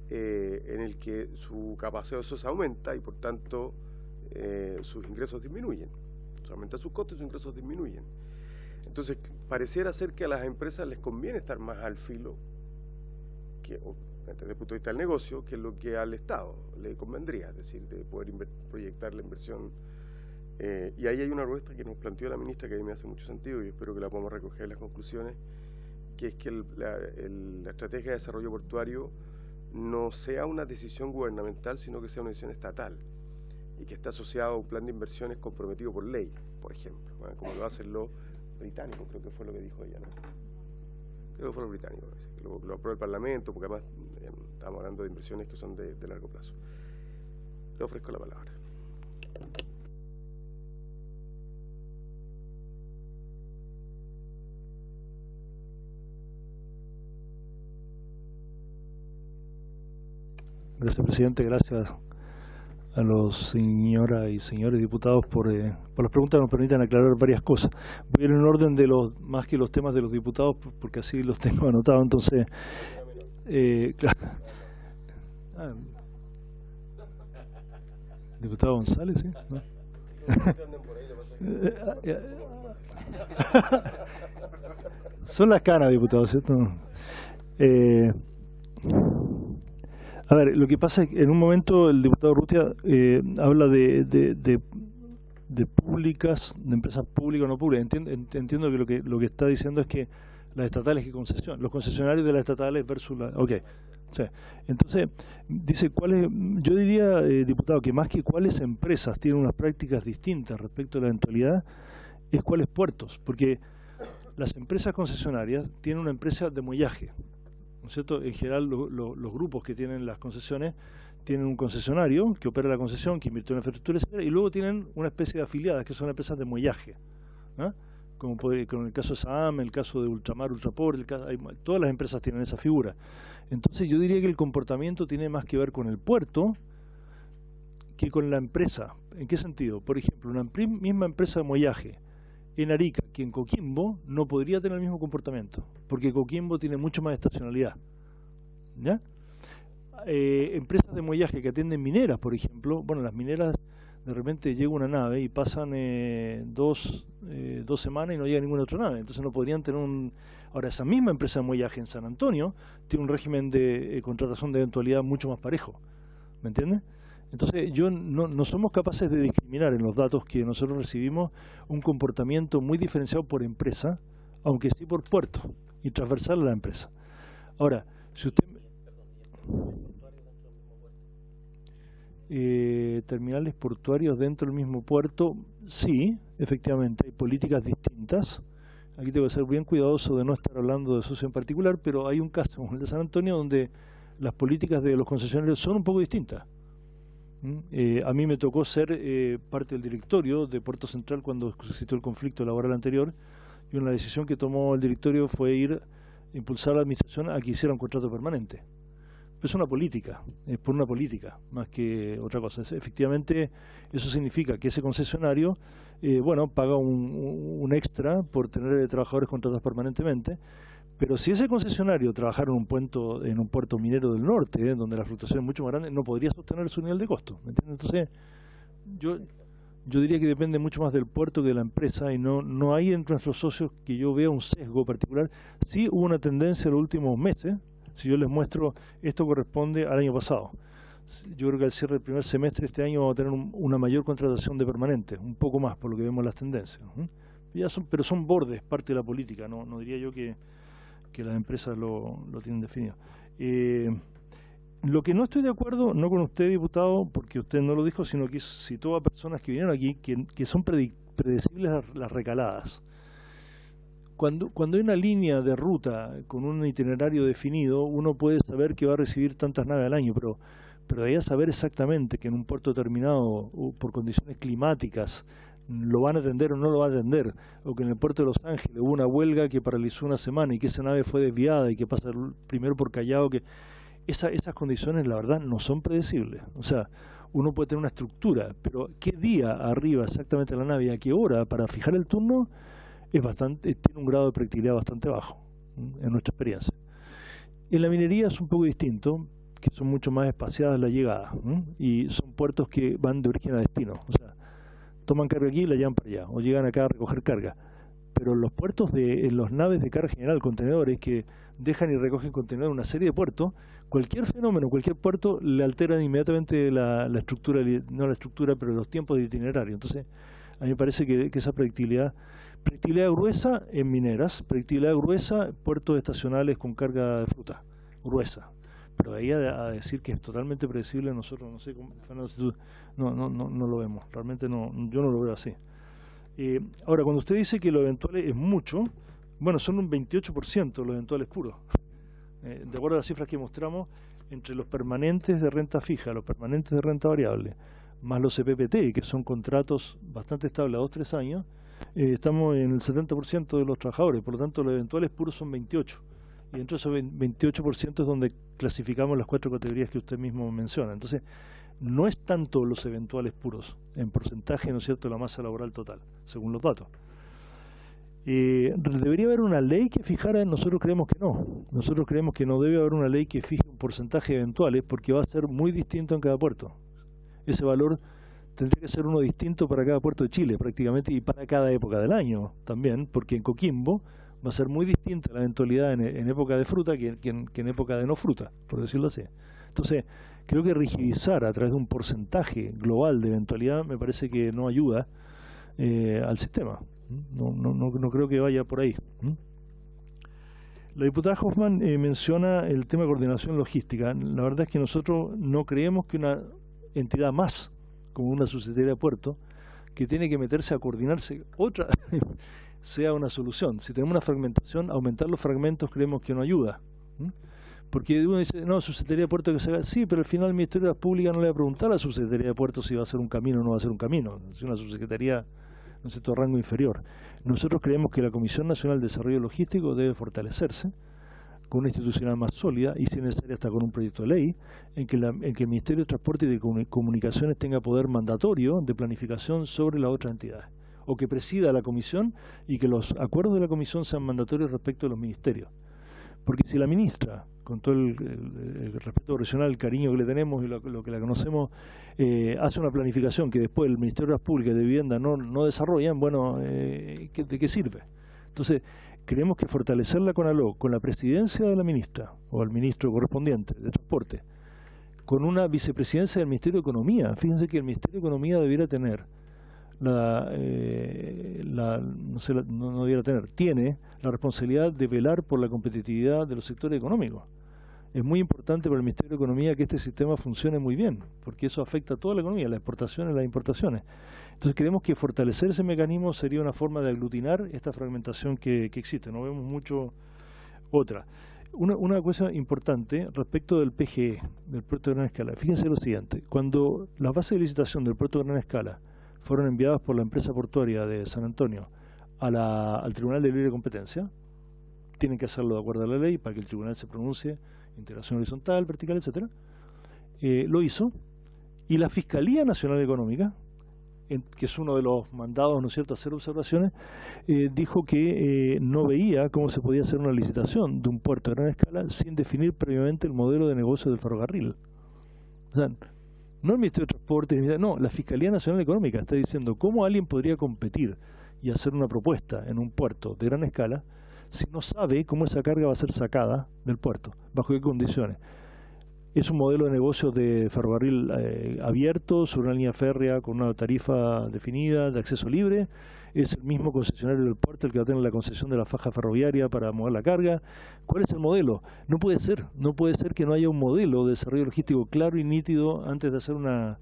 en el que su capacidad de socios aumenta y por tanto sus ingresos disminuyen. Aumentan sus costos y sus ingresos disminuyen. Entonces, pareciera ser que a las empresas les conviene estar más al filo, desde el punto de vista del negocio, que lo que al Estado le convendría, es decir, de poder proyectar la inversión. Y ahí hay una propuesta que nos planteó la ministra que a mí me hace mucho sentido y espero que la podamos recoger en las conclusiones, que es que la estrategia de desarrollo portuario no sea una decisión gubernamental, sino que sea una decisión estatal y que está asociado a un plan de inversiones comprometido por ley, por ejemplo, ¿no?, como lo hacen los británicos, creo que fue lo que dijo ella, ¿no? Creo que fue los británicos, lo aprobó el Parlamento, porque además estamos hablando de inversiones que son de largo plazo. Le ofrezco la palabra. Gracias, presidente. Gracias a los señoras y señores diputados por las preguntas que nos permiten aclarar varias cosas. Voy a ir en orden de más que los temas de los diputados, porque así los tengo anotados. Entonces, claro. Diputado González, ¿sí? ¿No? Son las canas, diputado, ¿cierto? A ver, lo que pasa es que en un momento el diputado Urrutia habla de públicas, de empresas públicas o no públicas. Entiendo que lo que está diciendo es que las estatales que concesionan, los concesionarios de las estatales versus la... Ok. O sea, entonces, dice yo diría, diputado, que más que cuáles empresas tienen unas prácticas distintas respecto a la eventualidad, es cuáles puertos, porque las empresas concesionarias tienen una empresa de muellaje, ¿no es cierto? En general los grupos que tienen las concesiones tienen un concesionario que opera la concesión, que invirtió en infraestructura, etcétera, y luego tienen una especie de afiliadas que son empresas de muellaje, ¿no? Como con el caso de SAAM, el caso de Ultramar, Ultraport, todas las empresas tienen esa figura. Entonces yo diría que el comportamiento tiene más que ver con el puerto que con la empresa. ¿En qué sentido? Por ejemplo, una misma empresa de muellaje en Arica que en Coquimbo no podría tener el mismo comportamiento, porque Coquimbo tiene mucho más estacionalidad, ¿ya? Empresas de muellaje que atienden mineras, por ejemplo, bueno, las mineras de repente llega una nave y pasan 2 2 semanas y no llega ninguna otra nave. Entonces no podrían tener un... Ahora, esa misma empresa de muellaje en San Antonio tiene un régimen de contratación de eventualidad mucho más parejo. ¿Me entiendes? Entonces, no somos capaces de discriminar en los datos que nosotros recibimos un comportamiento muy diferenciado por empresa, aunque sí por puerto, y transversal a la empresa. Ahora, si usted... terminales portuarios dentro del mismo puerto, sí, efectivamente, hay políticas distintas. Aquí tengo que ser bien cuidadoso de no estar hablando de socio en particular, pero hay un caso como el de San Antonio donde las políticas de los concesionarios son un poco distintas. A mí me tocó ser parte del directorio de Puerto Central cuando existió el conflicto laboral anterior, y una decisión que tomó el directorio fue impulsar a la administración a que hiciera un contrato permanente. Es una política, es por una política, más que otra cosa. Efectivamente, eso significa que ese concesionario, paga un extra por tener trabajadores contratados permanentemente, pero si ese concesionario trabajara en un puerto minero del norte, donde la fluctuación es mucho más grande, no podría sostener su nivel de costo. ¿Me entiendes? Entonces, yo diría que depende mucho más del puerto que de la empresa, y no hay entre nuestros socios que yo vea un sesgo particular. Sí hubo una tendencia en los últimos meses. Si yo les muestro, esto corresponde al año pasado. Yo creo que al cierre del primer semestre de este año vamos a tener una mayor contratación de permanentes, un poco más por lo que vemos en las tendencias. Pero son bordes, parte de la política, no diría yo que las empresas lo tienen definido. Lo que no estoy de acuerdo, no con usted, diputado, porque usted no lo dijo, sino que citó a personas que vinieron aquí que son predecibles las recaladas. Cuando hay una línea de ruta con un itinerario definido, uno puede saber que va a recibir tantas naves al año, pero de ahí a saber exactamente que en un puerto determinado, por condiciones climáticas, lo van a atender o no lo van a atender, o que en el puerto de Los Ángeles hubo una huelga que paralizó una semana y que esa nave fue desviada y que pasa primero por Callao, que esas condiciones, la verdad, no son predecibles. O sea, uno puede tener una estructura, pero qué día arriba exactamente la nave y a qué hora para fijar el turno tiene un grado de predictibilidad bastante bajo, en nuestra experiencia. En la minería es un poco distinto, que son mucho más espaciadas la llegada, y son puertos que van de origen a destino. O sea, toman carga aquí y la llevan para allá, o llegan acá a recoger carga. Pero los puertos en los naves de carga general, contenedores que dejan y recogen contenedores en una serie de puertos, cualquier fenómeno, cualquier puerto le altera inmediatamente la estructura, no la estructura, pero los tiempos de itinerario. Entonces, a mí me parece que esa predictibilidad gruesa en mineras, predictibilidad gruesa puertos estacionales con carga de fruta, gruesa. Pero de ahí a decir que es totalmente predecible, nosotros no sé, no lo vemos, realmente yo no lo veo así. Ahora, cuando usted dice que lo eventual es mucho, bueno, son un 28% los eventuales puros. De acuerdo a las cifras que mostramos, entre los permanentes de renta fija, los permanentes de renta variable, más los CPPT, que son contratos bastante estables a 2-3 años, estamos en el 70% de los trabajadores, por lo tanto los eventuales puros son 28%. Y dentro de esos 28% es donde clasificamos las 4 categorías que usted mismo menciona. Entonces, no es tanto los eventuales puros, en porcentaje, ¿no es cierto?, de la masa laboral total, según los datos. ¿Debería haber una ley que fijara? Nosotros creemos que no. Nosotros creemos que no debe haber una ley que fije un porcentaje de eventuales, porque va a ser muy distinto en cada puerto. Ese valor tendría que ser uno distinto para cada puerto de Chile, prácticamente, y para cada época del año también, porque en Coquimbo va a ser muy distinta la eventualidad en época de fruta que en época de no fruta, por decirlo así. Entonces, creo que rigidizar a través de un porcentaje global de eventualidad me parece que no ayuda al sistema. No creo que vaya por ahí. La diputada Hoffman menciona el tema de coordinación logística. La verdad es que nosotros no creemos que una entidad más, como una subsecretaría de puerto, que tiene que meterse a coordinarse otra sea una solución. Si tenemos una fragmentación, aumentar los fragmentos creemos que no ayuda. Porque uno dice, no, subsecretaría de puerto que se haga, sí, pero al final el Ministerio de las Públicas no le va a preguntar a la subsecretaría de puerto si va a ser un camino o no va a ser un camino. Es una subsecretaría, no sé, de rango inferior. Nosotros creemos que la Comisión Nacional de Desarrollo Logístico debe fortalecerse con una institucional más sólida y, si es necesario, hasta con un proyecto de ley en que el Ministerio de Transporte y de Comunicaciones tenga poder mandatorio de planificación sobre las otras entidades, o que presida la Comisión y que los acuerdos de la Comisión sean mandatorios respecto de los ministerios. Porque si la ministra, con todo el respeto profesional, el cariño que le tenemos y lo que la conocemos, hace una planificación que después el Ministerio de Obras Públicas y de Vivienda no desarrollan, bueno, ¿de qué sirve? Entonces, creemos que fortalecer la CONALOC con la presidencia de la ministra o el ministro correspondiente de Transporte, con una vicepresidencia del Ministerio de Economía. Fíjense que el Ministerio de Economía debiera tener tiene la responsabilidad de velar por la competitividad de los sectores económicos. Es muy importante para el Ministerio de Economía que este sistema funcione muy bien, porque eso afecta a toda la economía, las exportaciones, las importaciones. Entonces creemos que fortalecer ese mecanismo sería una forma de aglutinar esta fragmentación que existe. No vemos mucho otra. Una cosa importante respecto del PGE, del Puerto de Gran Escala. Fíjense lo siguiente, cuando las bases de licitación del Puerto de Gran Escala fueron enviadas por la empresa portuaria de San Antonio al Tribunal de Libre Competencia, tienen que hacerlo de acuerdo a la ley para que el tribunal se pronuncie, integración horizontal, vertical, etcétera. Lo hizo, y la Fiscalía Nacional Económica, que es uno de los mandados, ¿no es cierto?, a hacer observaciones, dijo que no veía cómo se podía hacer una licitación de un puerto de gran escala sin definir previamente el modelo de negocio del ferrocarril. O sea, no el Ministerio de Transporte, no, la Fiscalía Nacional Económica está diciendo cómo alguien podría competir y hacer una propuesta en un puerto de gran escala si no sabe cómo esa carga va a ser sacada del puerto, bajo qué condiciones. Es un modelo de negocio de ferrocarril abierto, sobre una línea férrea con una tarifa definida, de acceso libre. Es el mismo concesionario del puerto el que va a tener la concesión de la faja ferroviaria para mover la carga. ¿Cuál es el modelo? No puede ser que no haya un modelo de desarrollo logístico claro y nítido antes de hacer una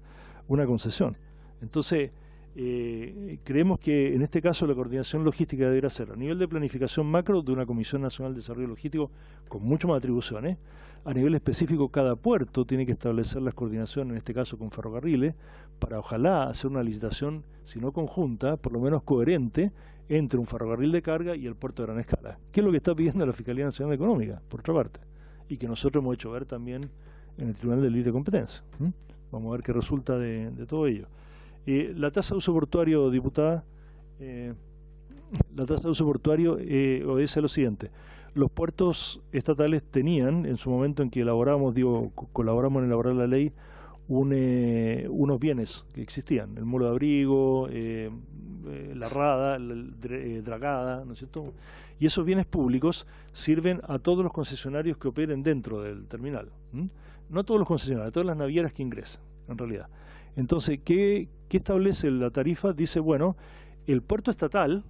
concesión. Entonces, creemos que en este caso la coordinación logística debería ser a nivel de planificación macro de una Comisión Nacional de Desarrollo Logístico con mucho más atribuciones. A nivel específico, cada puerto tiene que establecer las coordinaciones, en este caso con ferrocarriles, para ojalá hacer una licitación, si no conjunta, por lo menos coherente, entre un ferrocarril de carga y el puerto de gran escala, que es lo que está pidiendo la Fiscalía Nacional Económica, por otra parte, y que nosotros hemos hecho ver también en el Tribunal de Libre Competencia. Vamos a ver qué resulta de todo ello. La tasa de uso portuario, diputada, la tasa de uso portuario obedece a lo siguiente. Los puertos estatales tenían, en su momento en que elaboramos, colaboramos en elaborar la ley, unos bienes que existían, el molo de abrigo, la rada, dragada, ¿no es cierto? Y esos bienes públicos sirven a todos los concesionarios que operen dentro del terminal. No a todos los concesionarios, a todas las navieras que ingresan, en realidad. Entonces, ¿qué establece la tarifa? Dice, bueno, el puerto estatal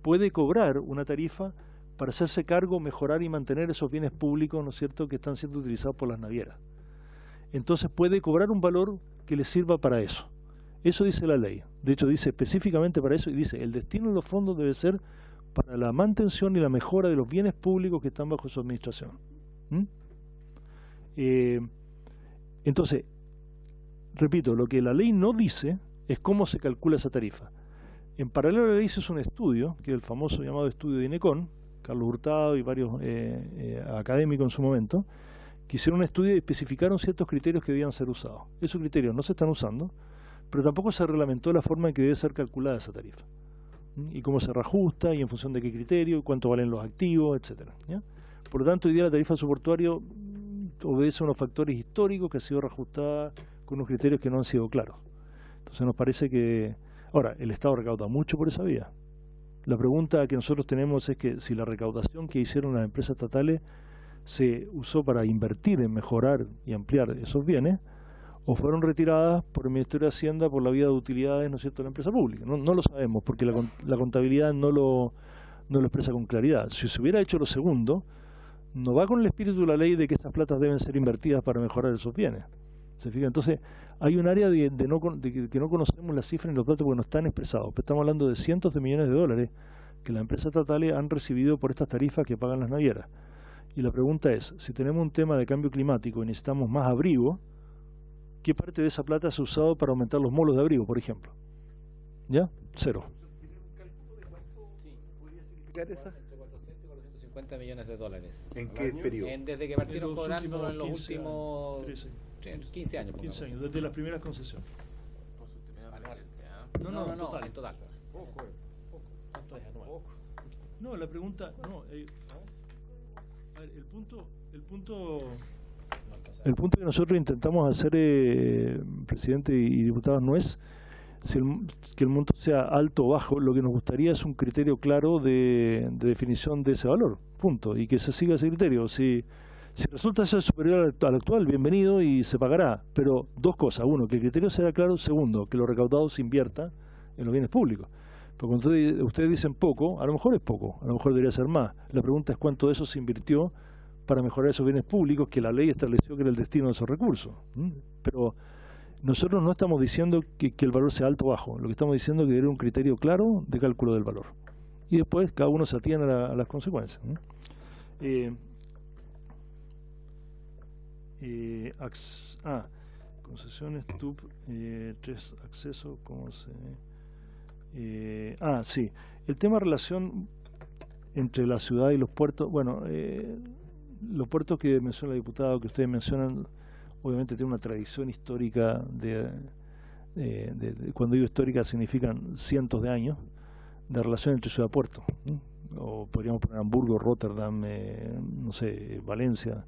puede cobrar una tarifa para hacerse cargo, mejorar y mantener esos bienes públicos, ¿no es cierto?, que están siendo utilizados por las navieras. Entonces puede cobrar un valor que le sirva para eso. Eso dice la ley. De hecho, dice específicamente para eso, y dice, el destino de los fondos debe ser para la mantención y la mejora de los bienes públicos que están bajo su administración. Entonces, repito, lo que la ley no dice es cómo se calcula esa tarifa. En paralelo a la ley se hizo un estudio, que es el famoso llamado estudio de INECON, Carlos Hurtado y varios académicos en su momento, que hicieron un estudio y especificaron ciertos criterios que debían ser usados. Esos criterios no se están usando, pero tampoco se reglamentó la forma en que debe ser calculada esa tarifa. Y cómo se reajusta, y en función de qué criterio, cuánto valen los activos, etcétera. ¿Ya? Por lo tanto, hoy día la tarifa de uso portuario obedece a unos factores históricos que ha sido reajustada con unos criterios que no han sido claros. Entonces nos parece que... Ahora, el Estado recauda mucho por esa vía. La pregunta que nosotros tenemos es que si la recaudación que hicieron las empresas estatales se usó para invertir en mejorar y ampliar esos bienes, o fueron retiradas por el Ministerio de Hacienda por la vía de utilidades, ¿no es cierto?, de la empresa pública. No lo sabemos, porque la contabilidad no lo expresa con claridad. Si se hubiera hecho lo segundo, no va con el espíritu de la ley de que estas platas deben ser invertidas para mejorar esos bienes. ¿Se fija? Entonces, hay un área de que no conocemos las cifras ni los datos porque no están expresados. Pero estamos hablando de cientos de millones de dólares que las empresas estatales han recibido por estas tarifas que pagan las navieras. Y la pregunta es, si tenemos un tema de cambio climático y necesitamos más abrigo, ¿qué parte de esa plata se ha usado para aumentar los molos de abrigo, por ejemplo? ¿Ya? Cero. Entre 400 y 450 millones de dólares. ¿En qué periodo? Desde que partieron cobrando en los últimos 15 años. 15 años, desde las primeras concesiones. No, en total. ¿Cuánto es anual? No, la pregunta... El punto que nosotros intentamos hacer, presidente y diputados, no es que el monto sea alto o bajo. Lo que nos gustaría es un criterio claro de definición de ese valor, punto, y que se siga ese criterio. Si resulta ser superior al actual, bienvenido y se pagará, pero dos cosas: uno, que el criterio sea claro; segundo, que lo recaudado se invierta en los bienes públicos. Porque cuando ustedes dicen poco, a lo mejor es poco, a lo mejor debería ser más. La pregunta es cuánto de eso se invirtió para mejorar esos bienes públicos que la ley estableció que era el destino de esos recursos. Pero nosotros no estamos diciendo que el valor sea alto o bajo. Lo que estamos diciendo es que debe haber un criterio claro de cálculo del valor. Y después cada uno se atiene a las consecuencias. Concesiones, TUP, 3, acceso, ¿cómo se...? Sí, el tema de relación entre la ciudad y los puertos. Bueno, los puertos que menciona la diputada, que ustedes mencionan, obviamente tienen una tradición histórica cuando digo histórica significan cientos de años de relación entre ciudad-puerto, o podríamos poner Hamburgo, Rotterdam, no sé, Valencia.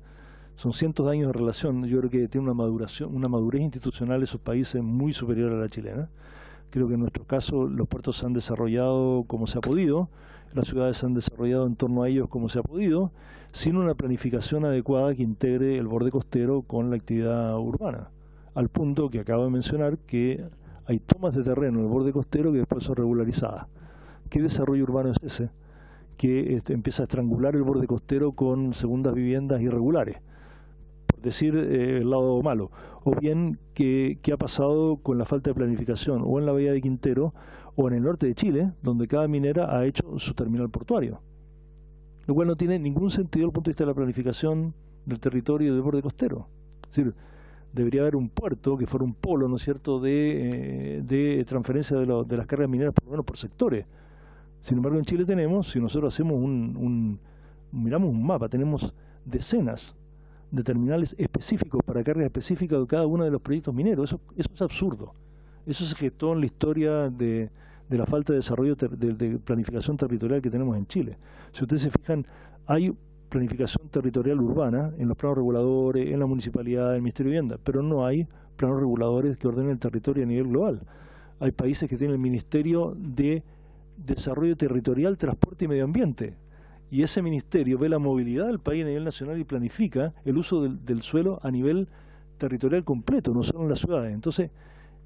Son cientos de años de relación. Yo creo que tiene una madurez institucional esos países muy superior a la chilena. Creo que en nuestro caso los puertos se han desarrollado como se ha podido, las ciudades se han desarrollado en torno a ellos como se ha podido, sin una planificación adecuada que integre el borde costero con la actividad urbana, al punto que acabo de mencionar que hay tomas de terreno en el borde costero que después son regularizadas. ¿Qué desarrollo urbano es ese? Que empieza a estrangular el borde costero con segundas viviendas irregulares, por decir el lado malo. O bien, ¿qué ha pasado con la falta de planificación o en la bahía de Quintero o en el norte de Chile, donde cada minera ha hecho su terminal portuario? Lo cual no tiene ningún sentido desde el punto de vista de la planificación del territorio del borde costero. Es decir, debería haber un puerto que fuera un polo, ¿no es cierto?, de transferencia de las cargas mineras, por lo menos por sectores. Sin embargo, en Chile tenemos, si nosotros hacemos miramos un mapa, tenemos decenas de terminales específicos para cargas específicas de cada uno de los proyectos mineros. Eso es absurdo. Eso se gestó en la historia de la falta de desarrollo de planificación territorial que tenemos en Chile. Si ustedes se fijan, hay planificación territorial urbana en los planos reguladores, en la municipalidad, en el Ministerio de Vivienda, pero no hay planos reguladores que ordenen el territorio a nivel global. Hay países que tienen el Ministerio de Desarrollo Territorial, Transporte y Medio Ambiente, y ese ministerio ve la movilidad del país a nivel nacional y planifica el uso del suelo a nivel territorial completo, no solo en las ciudades. Entonces,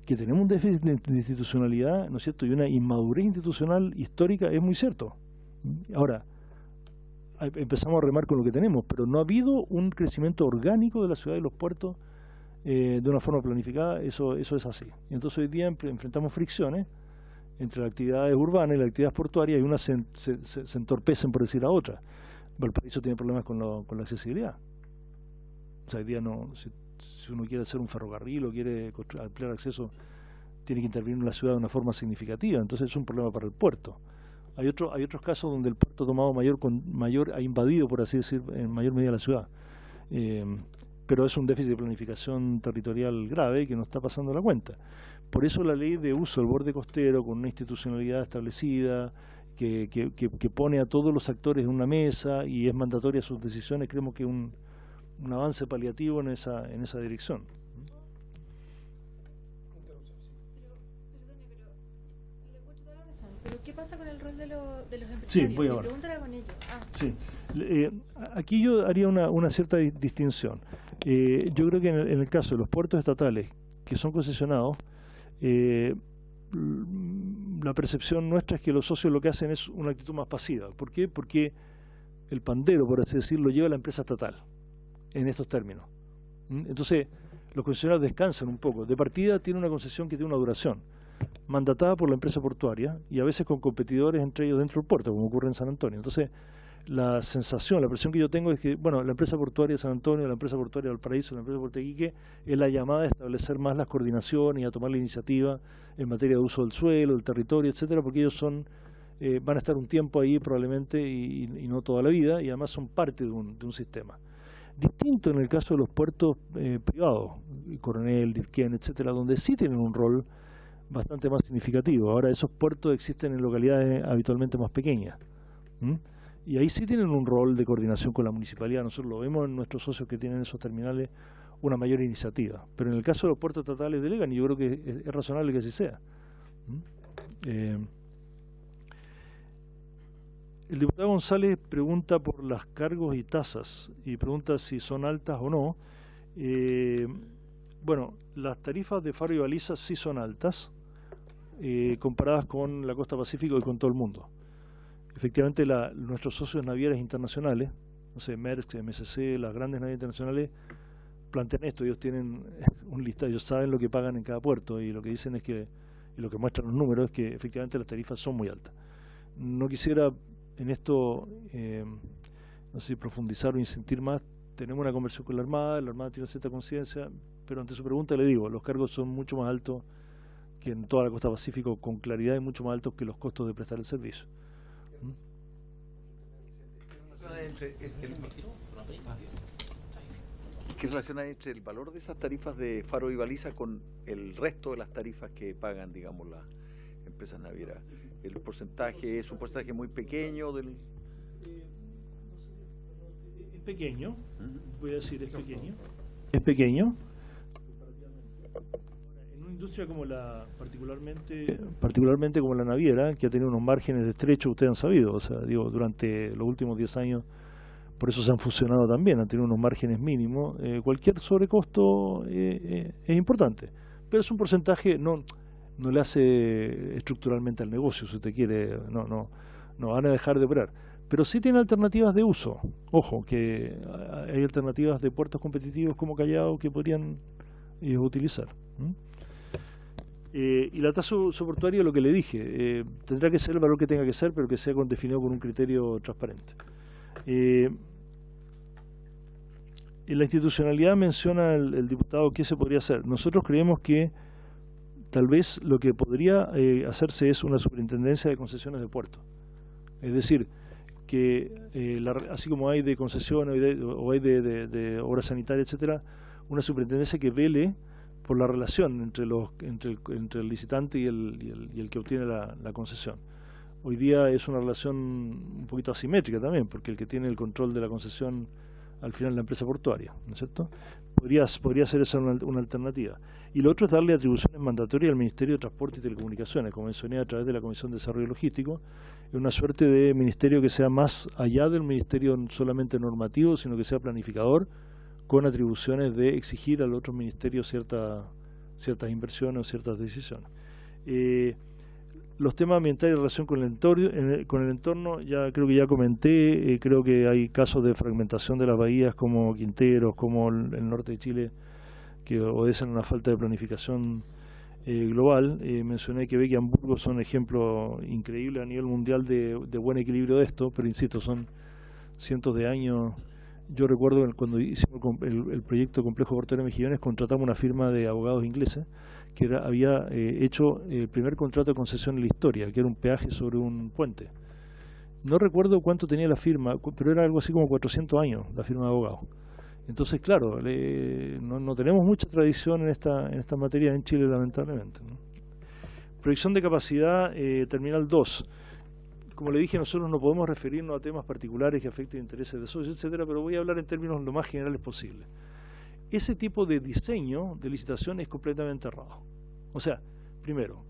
que tenemos un déficit de institucionalidad, ¿no es cierto?, y una inmadurez institucional histórica, es muy cierto. Ahora, empezamos a remar con lo que tenemos, pero no ha habido un crecimiento orgánico de la ciudad y los puertos de una forma planificada. Eso es así. Entonces hoy día enfrentamos fricciones entre las actividades urbanas y las actividades portuarias, y unas se entorpecen por decir a otras. Valparaíso tiene problemas con la accesibilidad. O sea, hoy día no, si uno quiere hacer un ferrocarril o quiere ampliar acceso, tiene que intervenir en la ciudad de una forma significativa. Entonces es un problema para el puerto. Hay otros casos donde el puerto ha tomado ha invadido, por así decir, en mayor medida la ciudad. Pero es un déficit de planificación territorial grave que no está pasando la cuenta. Por eso la ley de uso del borde costero, con una institucionalidad establecida, que pone a todos los actores en una mesa y es mandatoria sus decisiones, creemos que es un avance paliativo en esa dirección. ¿Pero qué pasa con el rol de los empresarios? Sí, voy ahora. Mi pregunta era con ellos. Sí. Aquí yo haría una cierta distinción. Yo creo que en el caso de los puertos estatales que son concesionados, la percepción nuestra es que los socios lo que hacen es una actitud más pasiva. ¿Por qué? Porque el pandero, por así decirlo, lleva la empresa estatal en estos términos. Entonces, los concesionarios descansan un poco. De partida tiene una concesión que tiene una duración, mandatada por la empresa portuaria y a veces con competidores entre ellos dentro del puerto, como ocurre en San Antonio. Entonces, la presión que yo tengo es que, bueno, la empresa portuaria de San Antonio, la empresa portuaria de Valparaíso, la empresa portuaria de Iquique, es la llamada a establecer más las coordinaciones y a tomar la iniciativa en materia de uso del suelo, del territorio, etcétera, porque ellos van a estar un tiempo ahí probablemente y no toda la vida, y además son parte de un sistema. Distinto en el caso de los puertos privados, Coronel, Dirquén, etcétera, donde sí tienen un rol bastante más significativo. Ahora, esos puertos existen en localidades habitualmente más pequeñas. Y ahí sí tienen un rol de coordinación con la municipalidad. Nosotros lo vemos en nuestros socios que tienen esos terminales, una mayor iniciativa. Pero en el caso de los puertos estatales delegan, y yo creo que es razonable que así sea. El diputado González pregunta por las cargos y tasas y pregunta si son altas o no. Bueno, las tarifas de Faro y Baliza sí son altas comparadas con la costa Pacífico y con todo el mundo. Efectivamente, nuestros socios navieras internacionales, no sé, Maersk, MSC, las grandes navieras internacionales, plantean esto. Ellos tienen un listado, ellos saben lo que pagan en cada puerto y lo que dicen es que, y lo que muestran los números es que efectivamente las tarifas son muy altas. No quisiera en esto, no sé si profundizar o incidir más. Tenemos una conversación con la Armada tiene cierta conciencia, pero ante su pregunta le digo, los cargos son mucho más altos que en toda la costa Pacífico, con claridad, y mucho más altos que los costos de prestar el servicio. ¿Qué relación hay entre el valor de esas tarifas de Faro y Baliza con el resto de las tarifas que pagan, digamos, las empresas navieras? ¿El porcentaje es un porcentaje muy pequeño del...? Es pequeño, voy a decir, es pequeño. Es pequeño. En una industria como particularmente como la naviera, que ha tenido unos márgenes de estrecho, ustedes han sabido, o sea, digo, durante los últimos 10 años, por eso se han fusionado también, han tenido unos márgenes mínimos. Cualquier sobrecosto es importante, pero es un porcentaje, no le hace estructuralmente al negocio, si usted quiere, no van a dejar de operar. Pero sí tiene alternativas de uso. Ojo, que hay alternativas de puertos competitivos como Callao que podrían utilizar. Y la tasa soportuaria, lo que le dije, tendrá que ser el valor que tenga que ser, pero que sea definido con un criterio transparente. En la institucionalidad menciona el diputado qué se podría hacer. Nosotros creemos que tal vez lo que podría hacerse es una superintendencia de concesiones de puertos. Es decir, que así como hay de concesiones o hay de obras sanitarias, etcétera, una superintendencia que vele por la relación entre el licitante y el que obtiene la concesión. Hoy día es una relación un poquito asimétrica también, porque el que tiene el control de la concesión al final es la empresa portuaria, ¿no es cierto? Podría ser esa una alternativa. Y lo otro es darle atribuciones mandatorias al Ministerio de Transporte y Telecomunicaciones, como mencioné, a través de la Comisión de Desarrollo Logístico, es una suerte de ministerio que sea más allá del ministerio solamente normativo, sino que sea planificador, con atribuciones de exigir al otro ministerio ciertas inversiones o ciertas decisiones. Los temas ambientales en relación con el entorno, ya creo que ya comenté, creo que hay casos de fragmentación de las bahías como Quinteros, como el norte de Chile, que obedecen a una falta de planificación global. Mencioné Quebec y Hamburgo son ejemplos increíbles a nivel mundial de buen equilibrio de esto, pero insisto, son cientos de años. Yo recuerdo cuando hicimos el proyecto Complejo Portuario de Mejillones, contratamos una firma de abogados ingleses que había hecho el primer contrato de concesión en la historia, que era un peaje sobre un puente. No recuerdo cuánto tenía la firma, pero era algo así como 400 años la firma de abogados. Entonces, claro, no tenemos mucha tradición en esta materia en Chile, lamentablemente, ¿no? Proyección de capacidad, Terminal 2. Como le dije, nosotros no podemos referirnos a temas particulares que afecten intereses de socios, etcétera, pero voy a hablar en términos lo más generales posible. Ese tipo de diseño de licitación es completamente errado. O sea, primero,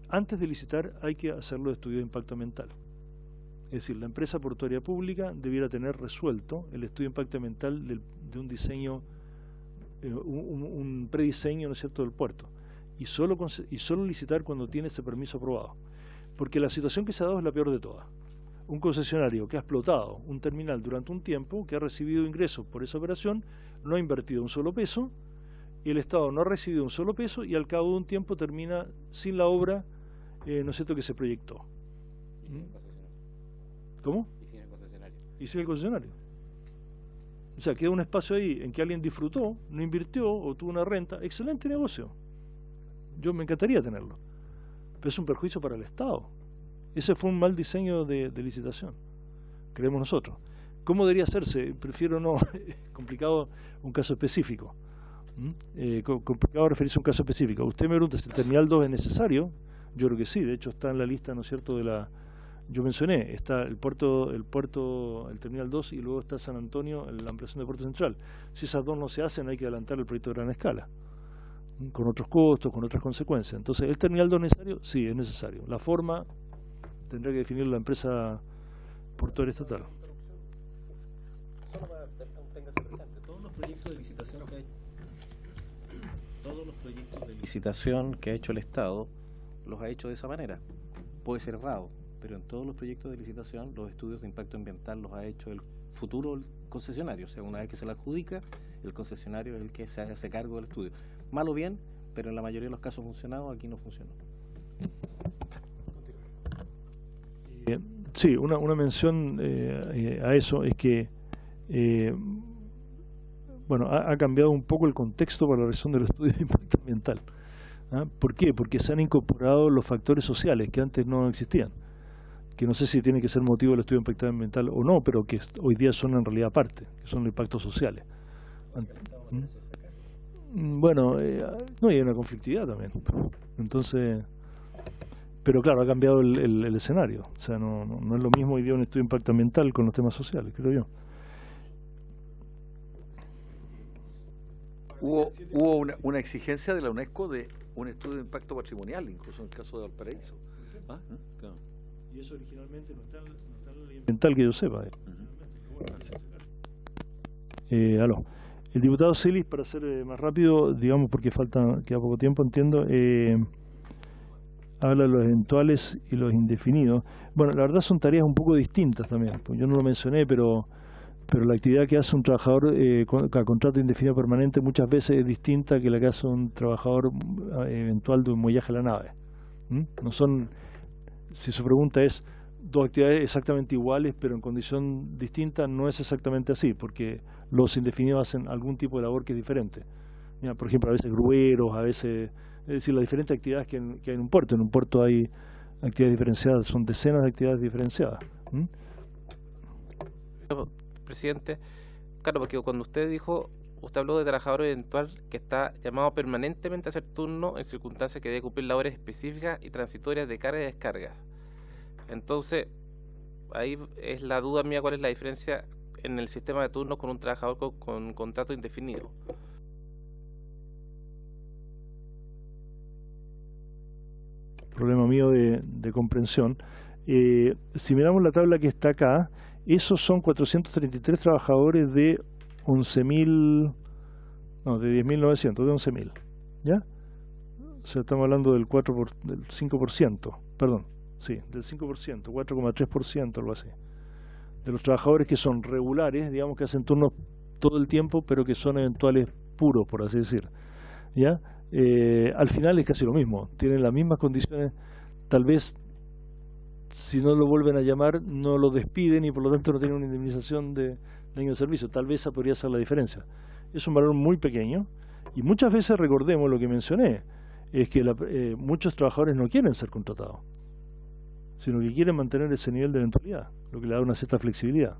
antes de licitar hay que hacerlo de estudio de impacto ambiental. Es decir, la empresa portuaria pública debiera tener resuelto el estudio de impacto ambiental de un diseño, un prediseño, ¿no es cierto?, del puerto. Y solo licitar cuando tiene ese permiso aprobado. Porque la situación que se ha dado es la peor de todas. Un concesionario que ha explotado un terminal durante un tiempo, que ha recibido ingresos por esa operación, no ha invertido un solo peso, y el Estado no ha recibido un solo peso, y al cabo de un tiempo termina sin la obra, ¿no es cierto?, que se proyectó. ¿Y sin el concesionario? ¿Cómo? ¿Y sin el concesionario? Y sin el concesionario. O sea, queda un espacio ahí en que alguien disfrutó, no invirtió o tuvo una renta. Excelente negocio. Yo me encantaría tenerlo. Pero es un perjuicio para el Estado. Ese fue un mal diseño de licitación, creemos nosotros. ¿Cómo debería hacerse? Prefiero no, complicado un caso específico. Complicado referirse a un caso específico. Usted me pregunta si el Terminal 2 es necesario. Yo creo que sí, de hecho está en la lista, ¿no es cierto?, de yo mencioné, está el Terminal 2 y luego está San Antonio, la ampliación de Puerto Central. Si esas dos no se hacen, hay que adelantar el proyecto de gran escala, con otros costos, con otras consecuencias. Entonces, ¿el Terminal 2 necesario? Sí, es necesario. La forma tendrá que definir la empresa portuaria estatal. Solo para que tengas presente, todos los proyectos de licitación que ha hecho el Estado los ha hecho de esa manera. Puede ser errado, pero en todos los proyectos de licitación los estudios de impacto ambiental los ha hecho el futuro concesionario. O sea, una vez que se la adjudica, el concesionario es el que se hace cargo del estudio. Mal o bien, pero en la mayoría de los casos ha funcionado, aquí no funcionó. Sí, una mención a eso es que bueno, ha cambiado un poco el contexto para la realización del estudio de impacto ambiental. ¿Ah? ¿Por qué? Porque se han incorporado los factores sociales que antes no existían, que no sé si tiene que ser motivo del estudio de impacto ambiental o no, pero que hoy día son en realidad parte, que son los impactos sociales. Bueno, no, hay una conflictividad también. Entonces, pero claro, ha cambiado el escenario. O sea, no es lo mismo hoy día un estudio de impacto ambiental con los temas sociales, creo yo. Hubo una exigencia de la UNESCO de un estudio de impacto patrimonial, incluso en el caso de Valparaíso. ¿Ah? Claro. Y eso originalmente no está en la ley ambiental que yo sepa. Aló. El diputado Celis, para ser más rápido, digamos porque queda poco tiempo, entiendo, habla de los eventuales y los indefinidos. Bueno, la verdad son tareas un poco distintas también. Pues yo no lo mencioné, pero la actividad que hace un trabajador a contrato indefinido permanente muchas veces es distinta que la que hace un trabajador eventual de un muellaje a la nave. No son, si su pregunta es dos actividades exactamente iguales pero en condición distinta, no es exactamente así, porque los indefinidos hacen algún tipo de labor que es diferente. Mira, por ejemplo, a veces grueros, a veces, es decir, las diferentes actividades que hay en un puerto. En un puerto hay actividades diferenciadas, son decenas de actividades diferenciadas. Presidente, claro, porque cuando usted habló de trabajador eventual que está llamado permanentemente a hacer turno en circunstancias que debe cumplir labores específicas y transitorias de carga y descarga. Entonces, ahí es la duda mía, ¿cuál es la diferencia en el sistema de turnos con un trabajador con contrato indefinido? Problema mío de comprensión. Si miramos la tabla que está acá, esos son 433 trabajadores de 11.000, no, de 10.900, de 11.000, ¿ya? O sea, estamos hablando del 5%, perdón, sí, del 5%, 4,3%, algo así. De los trabajadores que son regulares, digamos que hacen turnos todo el tiempo, pero que son eventuales puros, por así decir, ¿ya? Al final es casi lo mismo, tienen las mismas condiciones, tal vez si no lo vuelven a llamar no lo despiden y por lo tanto no tienen una indemnización de año de servicio. Tal vez esa podría ser la diferencia. Es un valor muy pequeño y muchas veces, recordemos lo que mencioné, es que muchos trabajadores no quieren ser contratados, sino que quieren mantener ese nivel de eventualidad, lo que le da una cierta flexibilidad.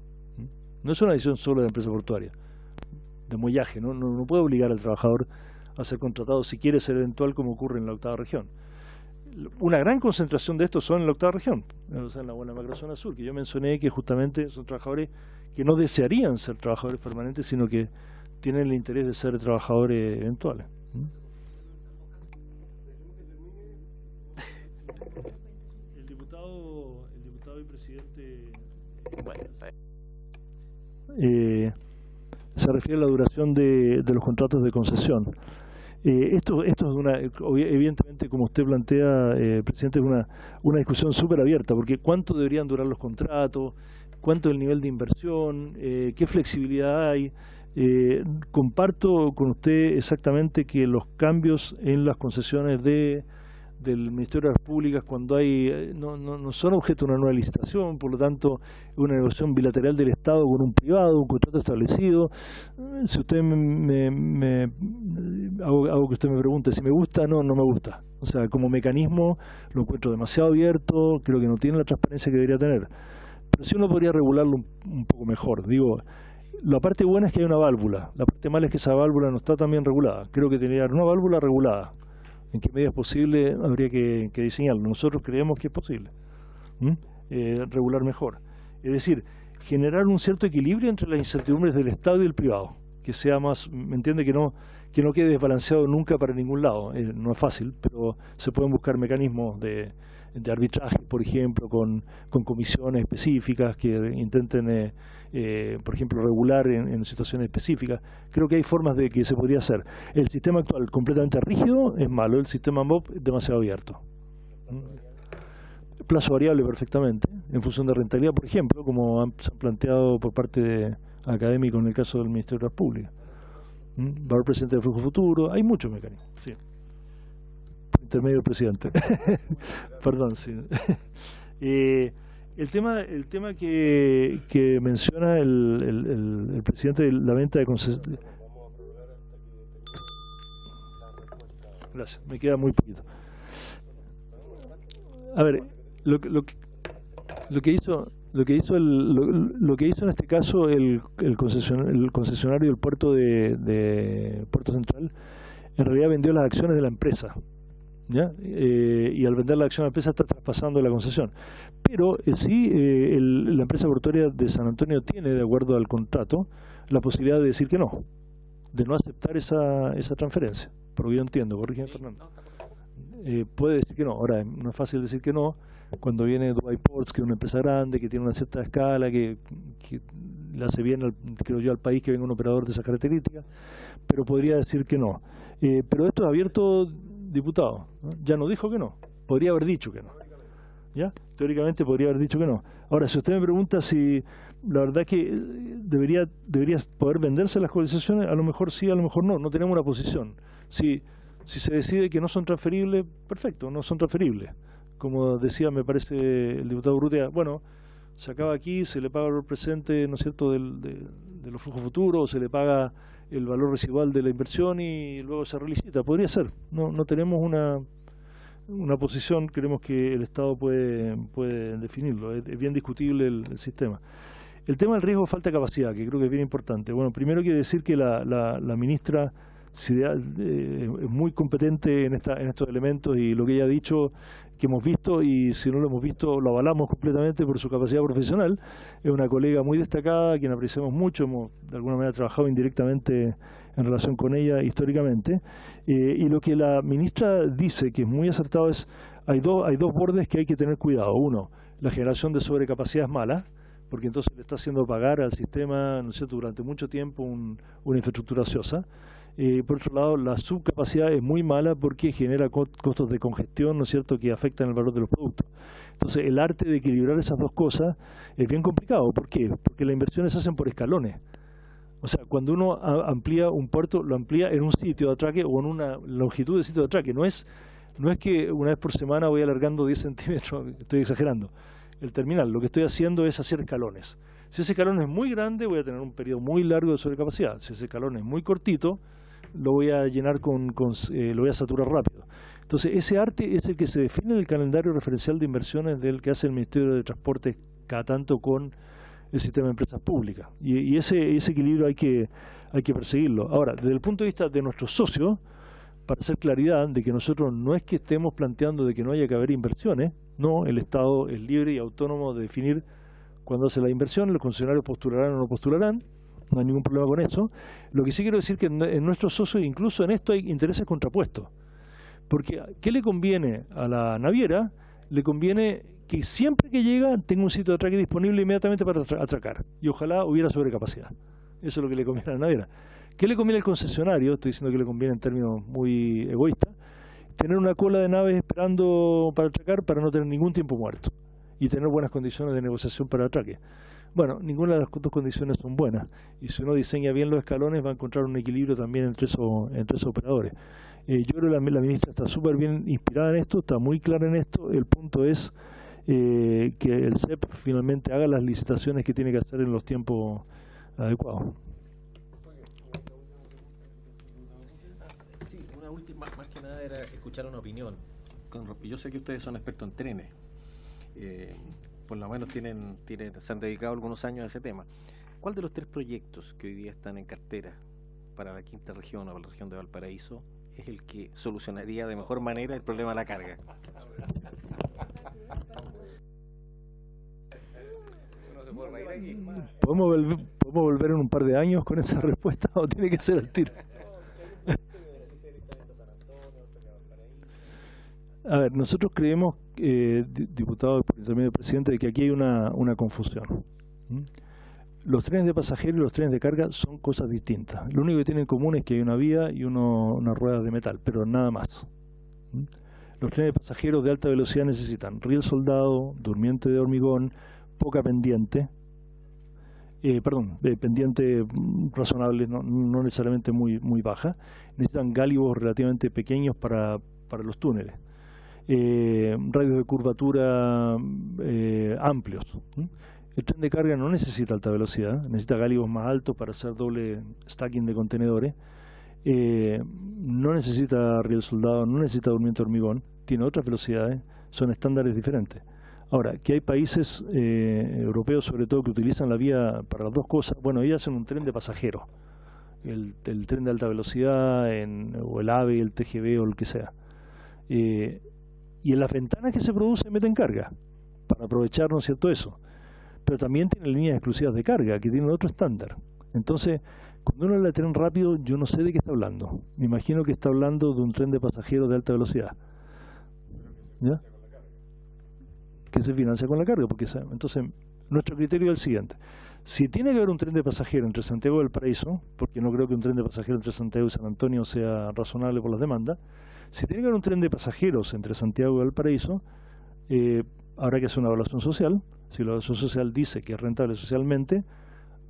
No es una decisión solo de la empresa portuaria, de muellaje, no puede obligar al trabajador a ser contratado si quiere ser eventual, como ocurre en la octava región. Una gran concentración de estos son en la octava región, o sea, en la buena macrozona sur, que yo mencioné, que justamente son trabajadores que no desearían ser trabajadores permanentes, sino que tienen el interés de ser trabajadores eventuales. El diputado y presidente se refiere a la duración de los contratos de concesión. Esto es evidentemente, como usted plantea, presidente, es una discusión súper abierta, porque ¿cuánto deberían durar los contratos? ¿Cuánto es el nivel de inversión? ¿Qué flexibilidad hay? Comparto con usted exactamente que los cambios en las concesiones del Ministerio de las Públicas, cuando hay no son objeto de una nueva licitación, por lo tanto es una negociación bilateral del Estado con un privado, un contrato establecido. Si usted hago que usted me pregunte si me gusta, no me gusta. O sea, como mecanismo lo encuentro demasiado abierto, creo que no tiene la transparencia que debería tener. Pero sí uno podría regularlo un poco mejor. Digo, la parte buena es que hay una válvula, la parte mala es que esa válvula no está tan bien regulada. Creo que tendría que haber una válvula regulada. ¿En qué medida es posible? Habría que diseñarlo. Nosotros creemos que es posible. regular mejor. Es decir, generar un cierto equilibrio entre las incertidumbres del Estado y del privado, que sea más, me entiende, que no quede desbalanceado nunca para ningún lado. No es fácil, pero se pueden buscar mecanismos de arbitraje, por ejemplo, con comisiones específicas que intenten, por ejemplo, regular en situaciones específicas. Creo que hay formas de que se podría hacer. El sistema actual completamente rígido es malo, el sistema MOP es demasiado abierto. Plazo variable perfectamente, en función de rentabilidad, por ejemplo, como se han planteado por parte de académicos en el caso del Ministerio de Obras Públicas. Valor presente de flujo futuro, hay muchos mecanismos. Sí. Intermedio del presidente. Perdón, sí. El tema que menciona el presidente de la venta de concesiones. Gracias, me queda muy poquito. A ver, lo que hizo en este caso el concesionario del puerto de Puerto Central, en realidad vendió las acciones de la empresa, ¿ya? Y al vender la acción de la empresa está traspasando la concesión. Pero la empresa portuaria de San Antonio tiene, de acuerdo al contrato, la posibilidad de decir que no, de no aceptar esa transferencia. Porque yo entiendo, corrígeme, Fernando. Puede decir que no. Ahora, no es fácil decir que no cuando viene Dubai Ports, que es una empresa grande, que tiene una cierta escala, que le hace bien, creo yo, al país que venga un operador de esas características, pero podría decir que no. Pero esto es abierto, diputado, ¿no? Ya no dijo que no, podría haber dicho que no. ¿Ya? Teóricamente podría haber dicho que no. Ahora, si usted me pregunta si la verdad que debería poder venderse las concesiones, a lo mejor sí, a lo mejor no tenemos una posición. Si se decide que no son transferibles, perfecto, no son transferibles. Como decía, me parece el diputado Urrutia, bueno, se acaba aquí, se le paga el valor presente, ¿no es cierto?, de los flujos futuros, se le paga el valor residual de la inversión y luego se relicita. Podría ser. No tenemos una posición, creemos que el Estado puede definirlo. Es bien discutible el sistema. El tema del riesgo de falta de capacidad, que creo que es bien importante. Bueno, primero quiero decir que la ministra es muy competente en estos elementos, y lo que ella ha dicho, que hemos visto, y si no lo hemos visto, lo avalamos completamente por su capacidad profesional. Es una colega muy destacada, a quien apreciamos mucho, hemos de alguna manera trabajado indirectamente en relación con ella históricamente, y lo que la ministra dice, que es muy acertado, es hay dos bordes que hay que tener cuidado. Uno, la generación de sobrecapacidad es mala, porque entonces le está haciendo pagar al sistema, ¿no es cierto?, durante mucho tiempo una infraestructura ociosa. Por otro lado, la subcapacidad es muy mala porque genera costos de congestión, ¿no es cierto?, que afectan el valor de los productos. Entonces, el arte de equilibrar esas dos cosas es bien complicado. ¿Por qué? Porque las inversiones se hacen por escalones. O sea, cuando uno amplía un puerto, lo amplía en un sitio de atraque o en una longitud de sitio de atraque. No es que una vez por semana voy alargando 10 centímetros, estoy exagerando. El terminal, lo que estoy haciendo es hacer escalones. Si ese escalón es muy grande, voy a tener un periodo muy largo de sobrecapacidad. Si ese escalón es muy cortito, lo voy a llenar lo voy a saturar rápido. Entonces, ese arte es el que se define en el calendario referencial de inversiones del que hace el Ministerio de Transporte cada tanto con el sistema de empresas públicas. Y ese equilibrio hay que perseguirlo. Ahora, desde el punto de vista de nuestros socios, para hacer claridad de que nosotros no es que estemos planteando de que no haya que haber inversiones, no, el Estado es libre y autónomo de definir cuándo hace la inversión, los concesionarios postularán o no postularán, no hay ningún problema con eso. Lo que sí quiero decir que en nuestros socios, incluso en esto, hay intereses contrapuestos. Porque, ¿qué le conviene a la naviera? Le conviene que siempre que llega tenga un sitio de atraque disponible inmediatamente para atracar. Y ojalá hubiera sobrecapacidad. Eso es lo que le conviene a la naviera. ¿Qué le conviene al concesionario? Estoy diciendo que le conviene en términos muy egoístas. Tener una cola de naves esperando para atracar para no tener ningún tiempo muerto. Y tener buenas condiciones de negociación para atraque. Bueno, ninguna de las dos condiciones son buenas. Y si uno diseña bien los escalones, va a encontrar un equilibrio también entre esos operadores. Yo creo que la ministra está súper bien inspirada en esto, está muy clara en esto. El punto es que el CEP finalmente haga las licitaciones que tiene que hacer en los tiempos adecuados. Sí, una última, más que nada era escuchar una opinión. Yo sé que ustedes son expertos en trenes. Por lo menos se han dedicado algunos años a ese tema. ¿Cuál de los 3 proyectos que hoy día están en cartera para la quinta región o para la región de Valparaíso es el que solucionaría de mejor manera el problema de la carga? se puede reír aquí. ¿Podemos volver en un par de años con esa respuesta o tiene que ser al tiro? A ver, nosotros creemos, diputado por intermedio del presidente, de que aquí hay una confusión. Los trenes de pasajeros y los trenes de carga son cosas distintas. Lo único que tienen en común es que hay una vía y unas ruedas de metal, pero nada más. Los trenes de pasajeros de alta velocidad necesitan riel soldado, durmiente de hormigón, poca pendiente, pendiente razonable, no necesariamente muy baja. Necesitan gálibos relativamente pequeños para los túneles. Radios de curvatura amplios. El tren de carga no necesita alta velocidad, necesita gálibos más altos para hacer doble stacking de contenedores. No necesita riel soldado, no necesita durmiente de hormigón, tiene otras velocidades, son estándares diferentes. Ahora, que hay países europeos sobre todo que utilizan la vía para las dos cosas, bueno, ellos hacen un tren de pasajeros, el tren de alta velocidad, o el AVE, el TGV o el que sea. Y en las ventanas que se produce meten carga, para aprovechar, ¿no es cierto?, eso. Pero también tienen líneas exclusivas de carga, que tienen otro estándar. Entonces, cuando uno habla de tren rápido, yo no sé de qué está hablando. Me imagino que está hablando de un tren de pasajeros de alta velocidad. ¿Ya? Que se financia con la carga. Entonces, nuestro criterio es el siguiente. Si tiene que haber un tren de pasajeros entre Santiago y Valparaíso, porque no creo que un tren de pasajeros entre Santiago y San Antonio sea razonable por las demandas, si tiene que haber un tren de pasajeros entre Santiago y Valparaíso, habrá que hacer una evaluación social. Si la evaluación social dice que es rentable socialmente,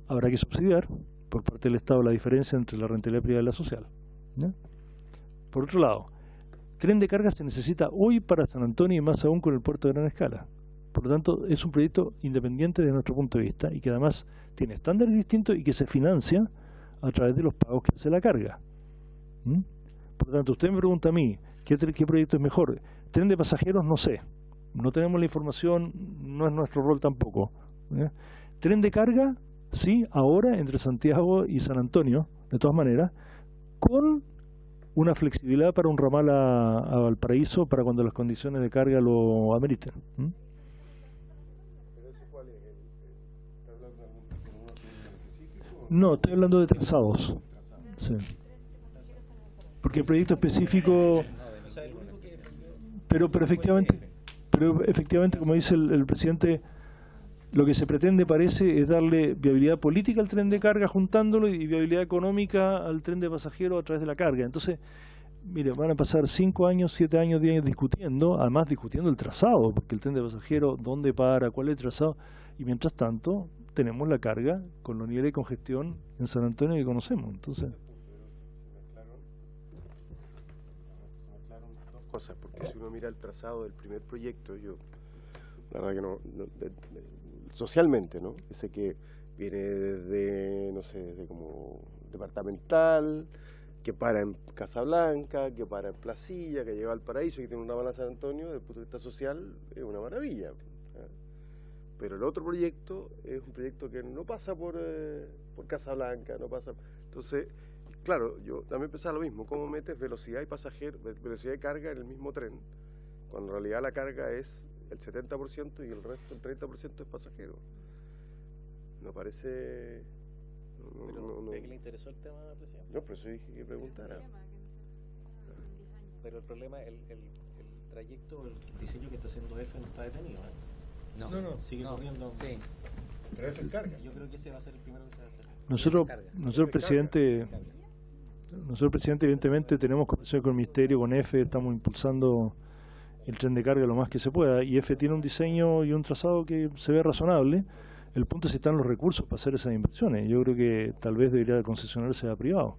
habrá que subsidiar por parte del Estado la diferencia entre la rentabilidad privada y la social. ¿Ya? Por otro lado, tren de carga se necesita hoy para San Antonio y más aún con el puerto de gran escala. Por lo tanto, es un proyecto independiente desde nuestro punto de vista y que además tiene estándares distintos y que se financia a través de los pagos que hace la carga. Por lo tanto, usted me pregunta a mí, ¿qué proyecto es mejor? Tren de pasajeros, no sé. No tenemos la información, no es nuestro rol tampoco. Tren de carga, sí, ahora entre Santiago y San Antonio, de todas maneras, con una flexibilidad para un ramal a Valparaíso para cuando las condiciones de carga lo ameriten. No, estoy hablando de trazados. Sí. Porque el proyecto específico, pero efectivamente, como dice el presidente, lo que se pretende, parece, es darle viabilidad política al tren de carga juntándolo y viabilidad económica al tren de pasajeros a través de la carga. Entonces, mire, van a pasar 5 años, 7 años, 10 años discutiendo, además discutiendo el trazado, porque el tren de pasajeros, dónde para, cuál es el trazado, y mientras tanto tenemos la carga con los niveles de congestión en San Antonio que conocemos. Entonces, cosas, porque si uno mira el trazado del primer proyecto, la verdad que socialmente, ¿no? Ese que viene desde, no sé, desde como departamental, que para en Casablanca, que para en Placilla, que llega al Paraíso, que tiene una bala San Antonio, desde el punto de vista social, es una maravilla. Pero el otro proyecto es un proyecto que no pasa por Casablanca, no pasa. Entonces, claro, yo también pensaba lo mismo, ¿cómo metes velocidad y velocidad y carga en el mismo tren? Cuando en realidad la carga es el 70% y el resto, el 30% es pasajero. No parece... ¿Ve que le interesó el tema, presidente? No, pero eso dije que preguntara. Pero el problema, el trayecto, el diseño que está haciendo EFE no está detenido, ¿eh? No, sigue corriendo. Sí. Pero EFE carga. Yo creo que ese va a ser el primero que se va a hacer. Nosotros presidente, evidentemente tenemos conversación con el Ministerio, con EFE, estamos impulsando el tren de carga lo más que se pueda, y EFE tiene un diseño y un trazado que se ve razonable. El punto es si están los recursos para hacer esas inversiones. Yo creo que tal vez debería concesionarse a privado.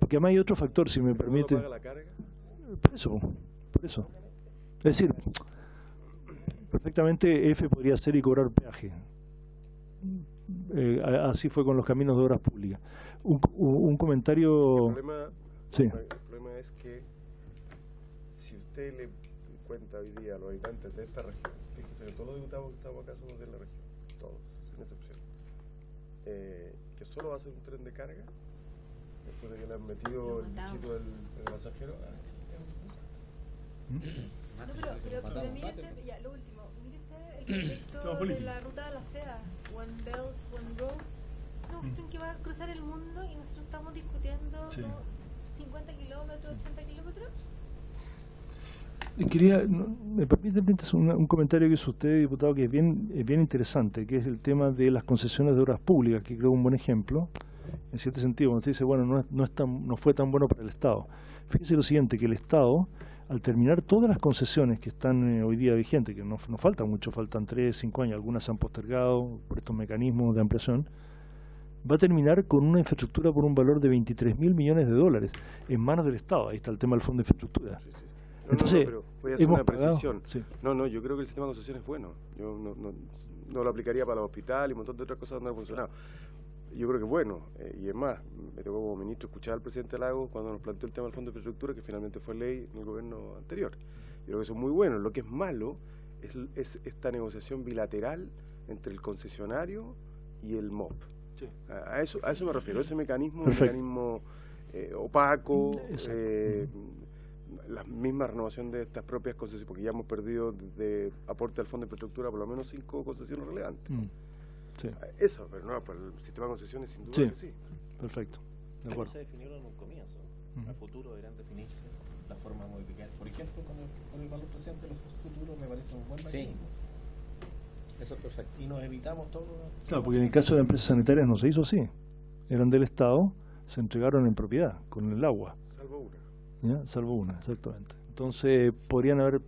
Porque además hay otro factor, si me permite. ¿No paga la carga? Por eso. Es decir, perfectamente EFE podría hacer y cobrar peaje. Así fue con los caminos de obras públicas. Un comentario... El problema es que si usted le cuenta hoy día a los habitantes de esta región, fíjese que todos los diputados que estamos acá somos de la región, todos, sin excepción, que solo va a ser un tren de carga, después de que le han metido el bichito del pasajero. Pero mire usted, ya, lo último, mire usted el proyecto de la ruta de la seda, One Belt, One Road, una cuestión que va a cruzar el mundo y nosotros estamos discutiendo como 50 kilómetros, 80 kilómetros. Me permite un comentario que hizo usted, diputado, que es bien interesante, que es el tema de las concesiones de obras públicas, que creo es un buen ejemplo, en cierto sentido, cuando usted dice, bueno, no fue tan bueno para el Estado. Fíjese lo siguiente, que el Estado, al terminar todas las concesiones que están hoy día vigentes, que no falta mucho, faltan 3, 5 años, algunas se han postergado por estos mecanismos de ampliación, va a terminar con una infraestructura por un valor de 23.000 millones de dólares en manos del Estado. Ahí está el tema del Fondo de Infraestructura. Sí, sí. Entonces, pero voy a hacer una precisión. Sí. No, yo creo que el sistema de concesión es bueno. Yo no lo aplicaría para los hospitales y un montón de otras cosas donde no ha funcionado. Yo creo que es bueno, y es más, me tocó como ministro escuchar al presidente Lagos cuando nos planteó el tema del Fondo de Infraestructura, que finalmente fue ley en el gobierno anterior. Yo creo que eso es muy bueno. Lo que es malo es esta negociación bilateral entre el concesionario y el MOP. Sí. A eso me refiero, ese mecanismo, opaco, la misma renovación de estas propias concesiones, porque ya hemos perdido de aporte al Fondo de Infraestructura por lo menos 5 concesiones relevantes. Sí. Eso, pero no, por el sistema de concesiones sin duda que sí. Perfecto. De acuerdo. Se definieron en un comienzo. A futuro deberán definirse la forma de modificar. Por ejemplo, con el valor presente de los futuros me parece un buen mecanismo. Eso es perfecto. Y nos evitamos todo. Claro, porque en el caso de las empresas sanitarias no se hizo así. Eran del Estado, se entregaron en propiedad, con el agua. Salvo una. ¿Ya? Salvo una, exactamente. Entonces, podrían haber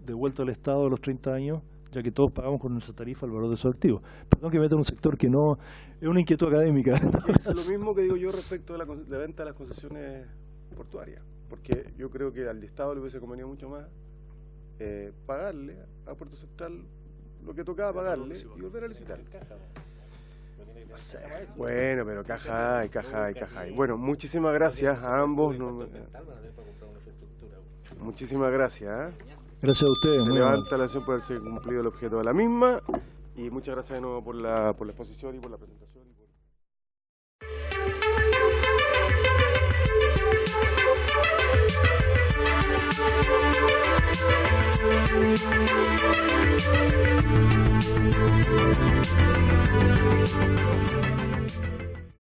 devuelto al Estado a los 30 años, ya que todos pagamos con nuestra tarifa el valor de sus activos. Perdón que me meta en un sector que no es una inquietud académica. Es lo mismo que digo yo respecto de la venta de las concesiones portuarias, porque yo creo que al Estado le hubiese convenido mucho más pagarle a Puerto Central lo que tocaba pagarle y volver a licitar. No sé. Bueno, pero caja hay. Bueno, muchísimas gracias a ambos. Muchísimas gracias. Gracias a ustedes. Se levanta la acción por haberse cumplido el objeto de la misma, y muchas gracias de nuevo por la exposición y por la presentación.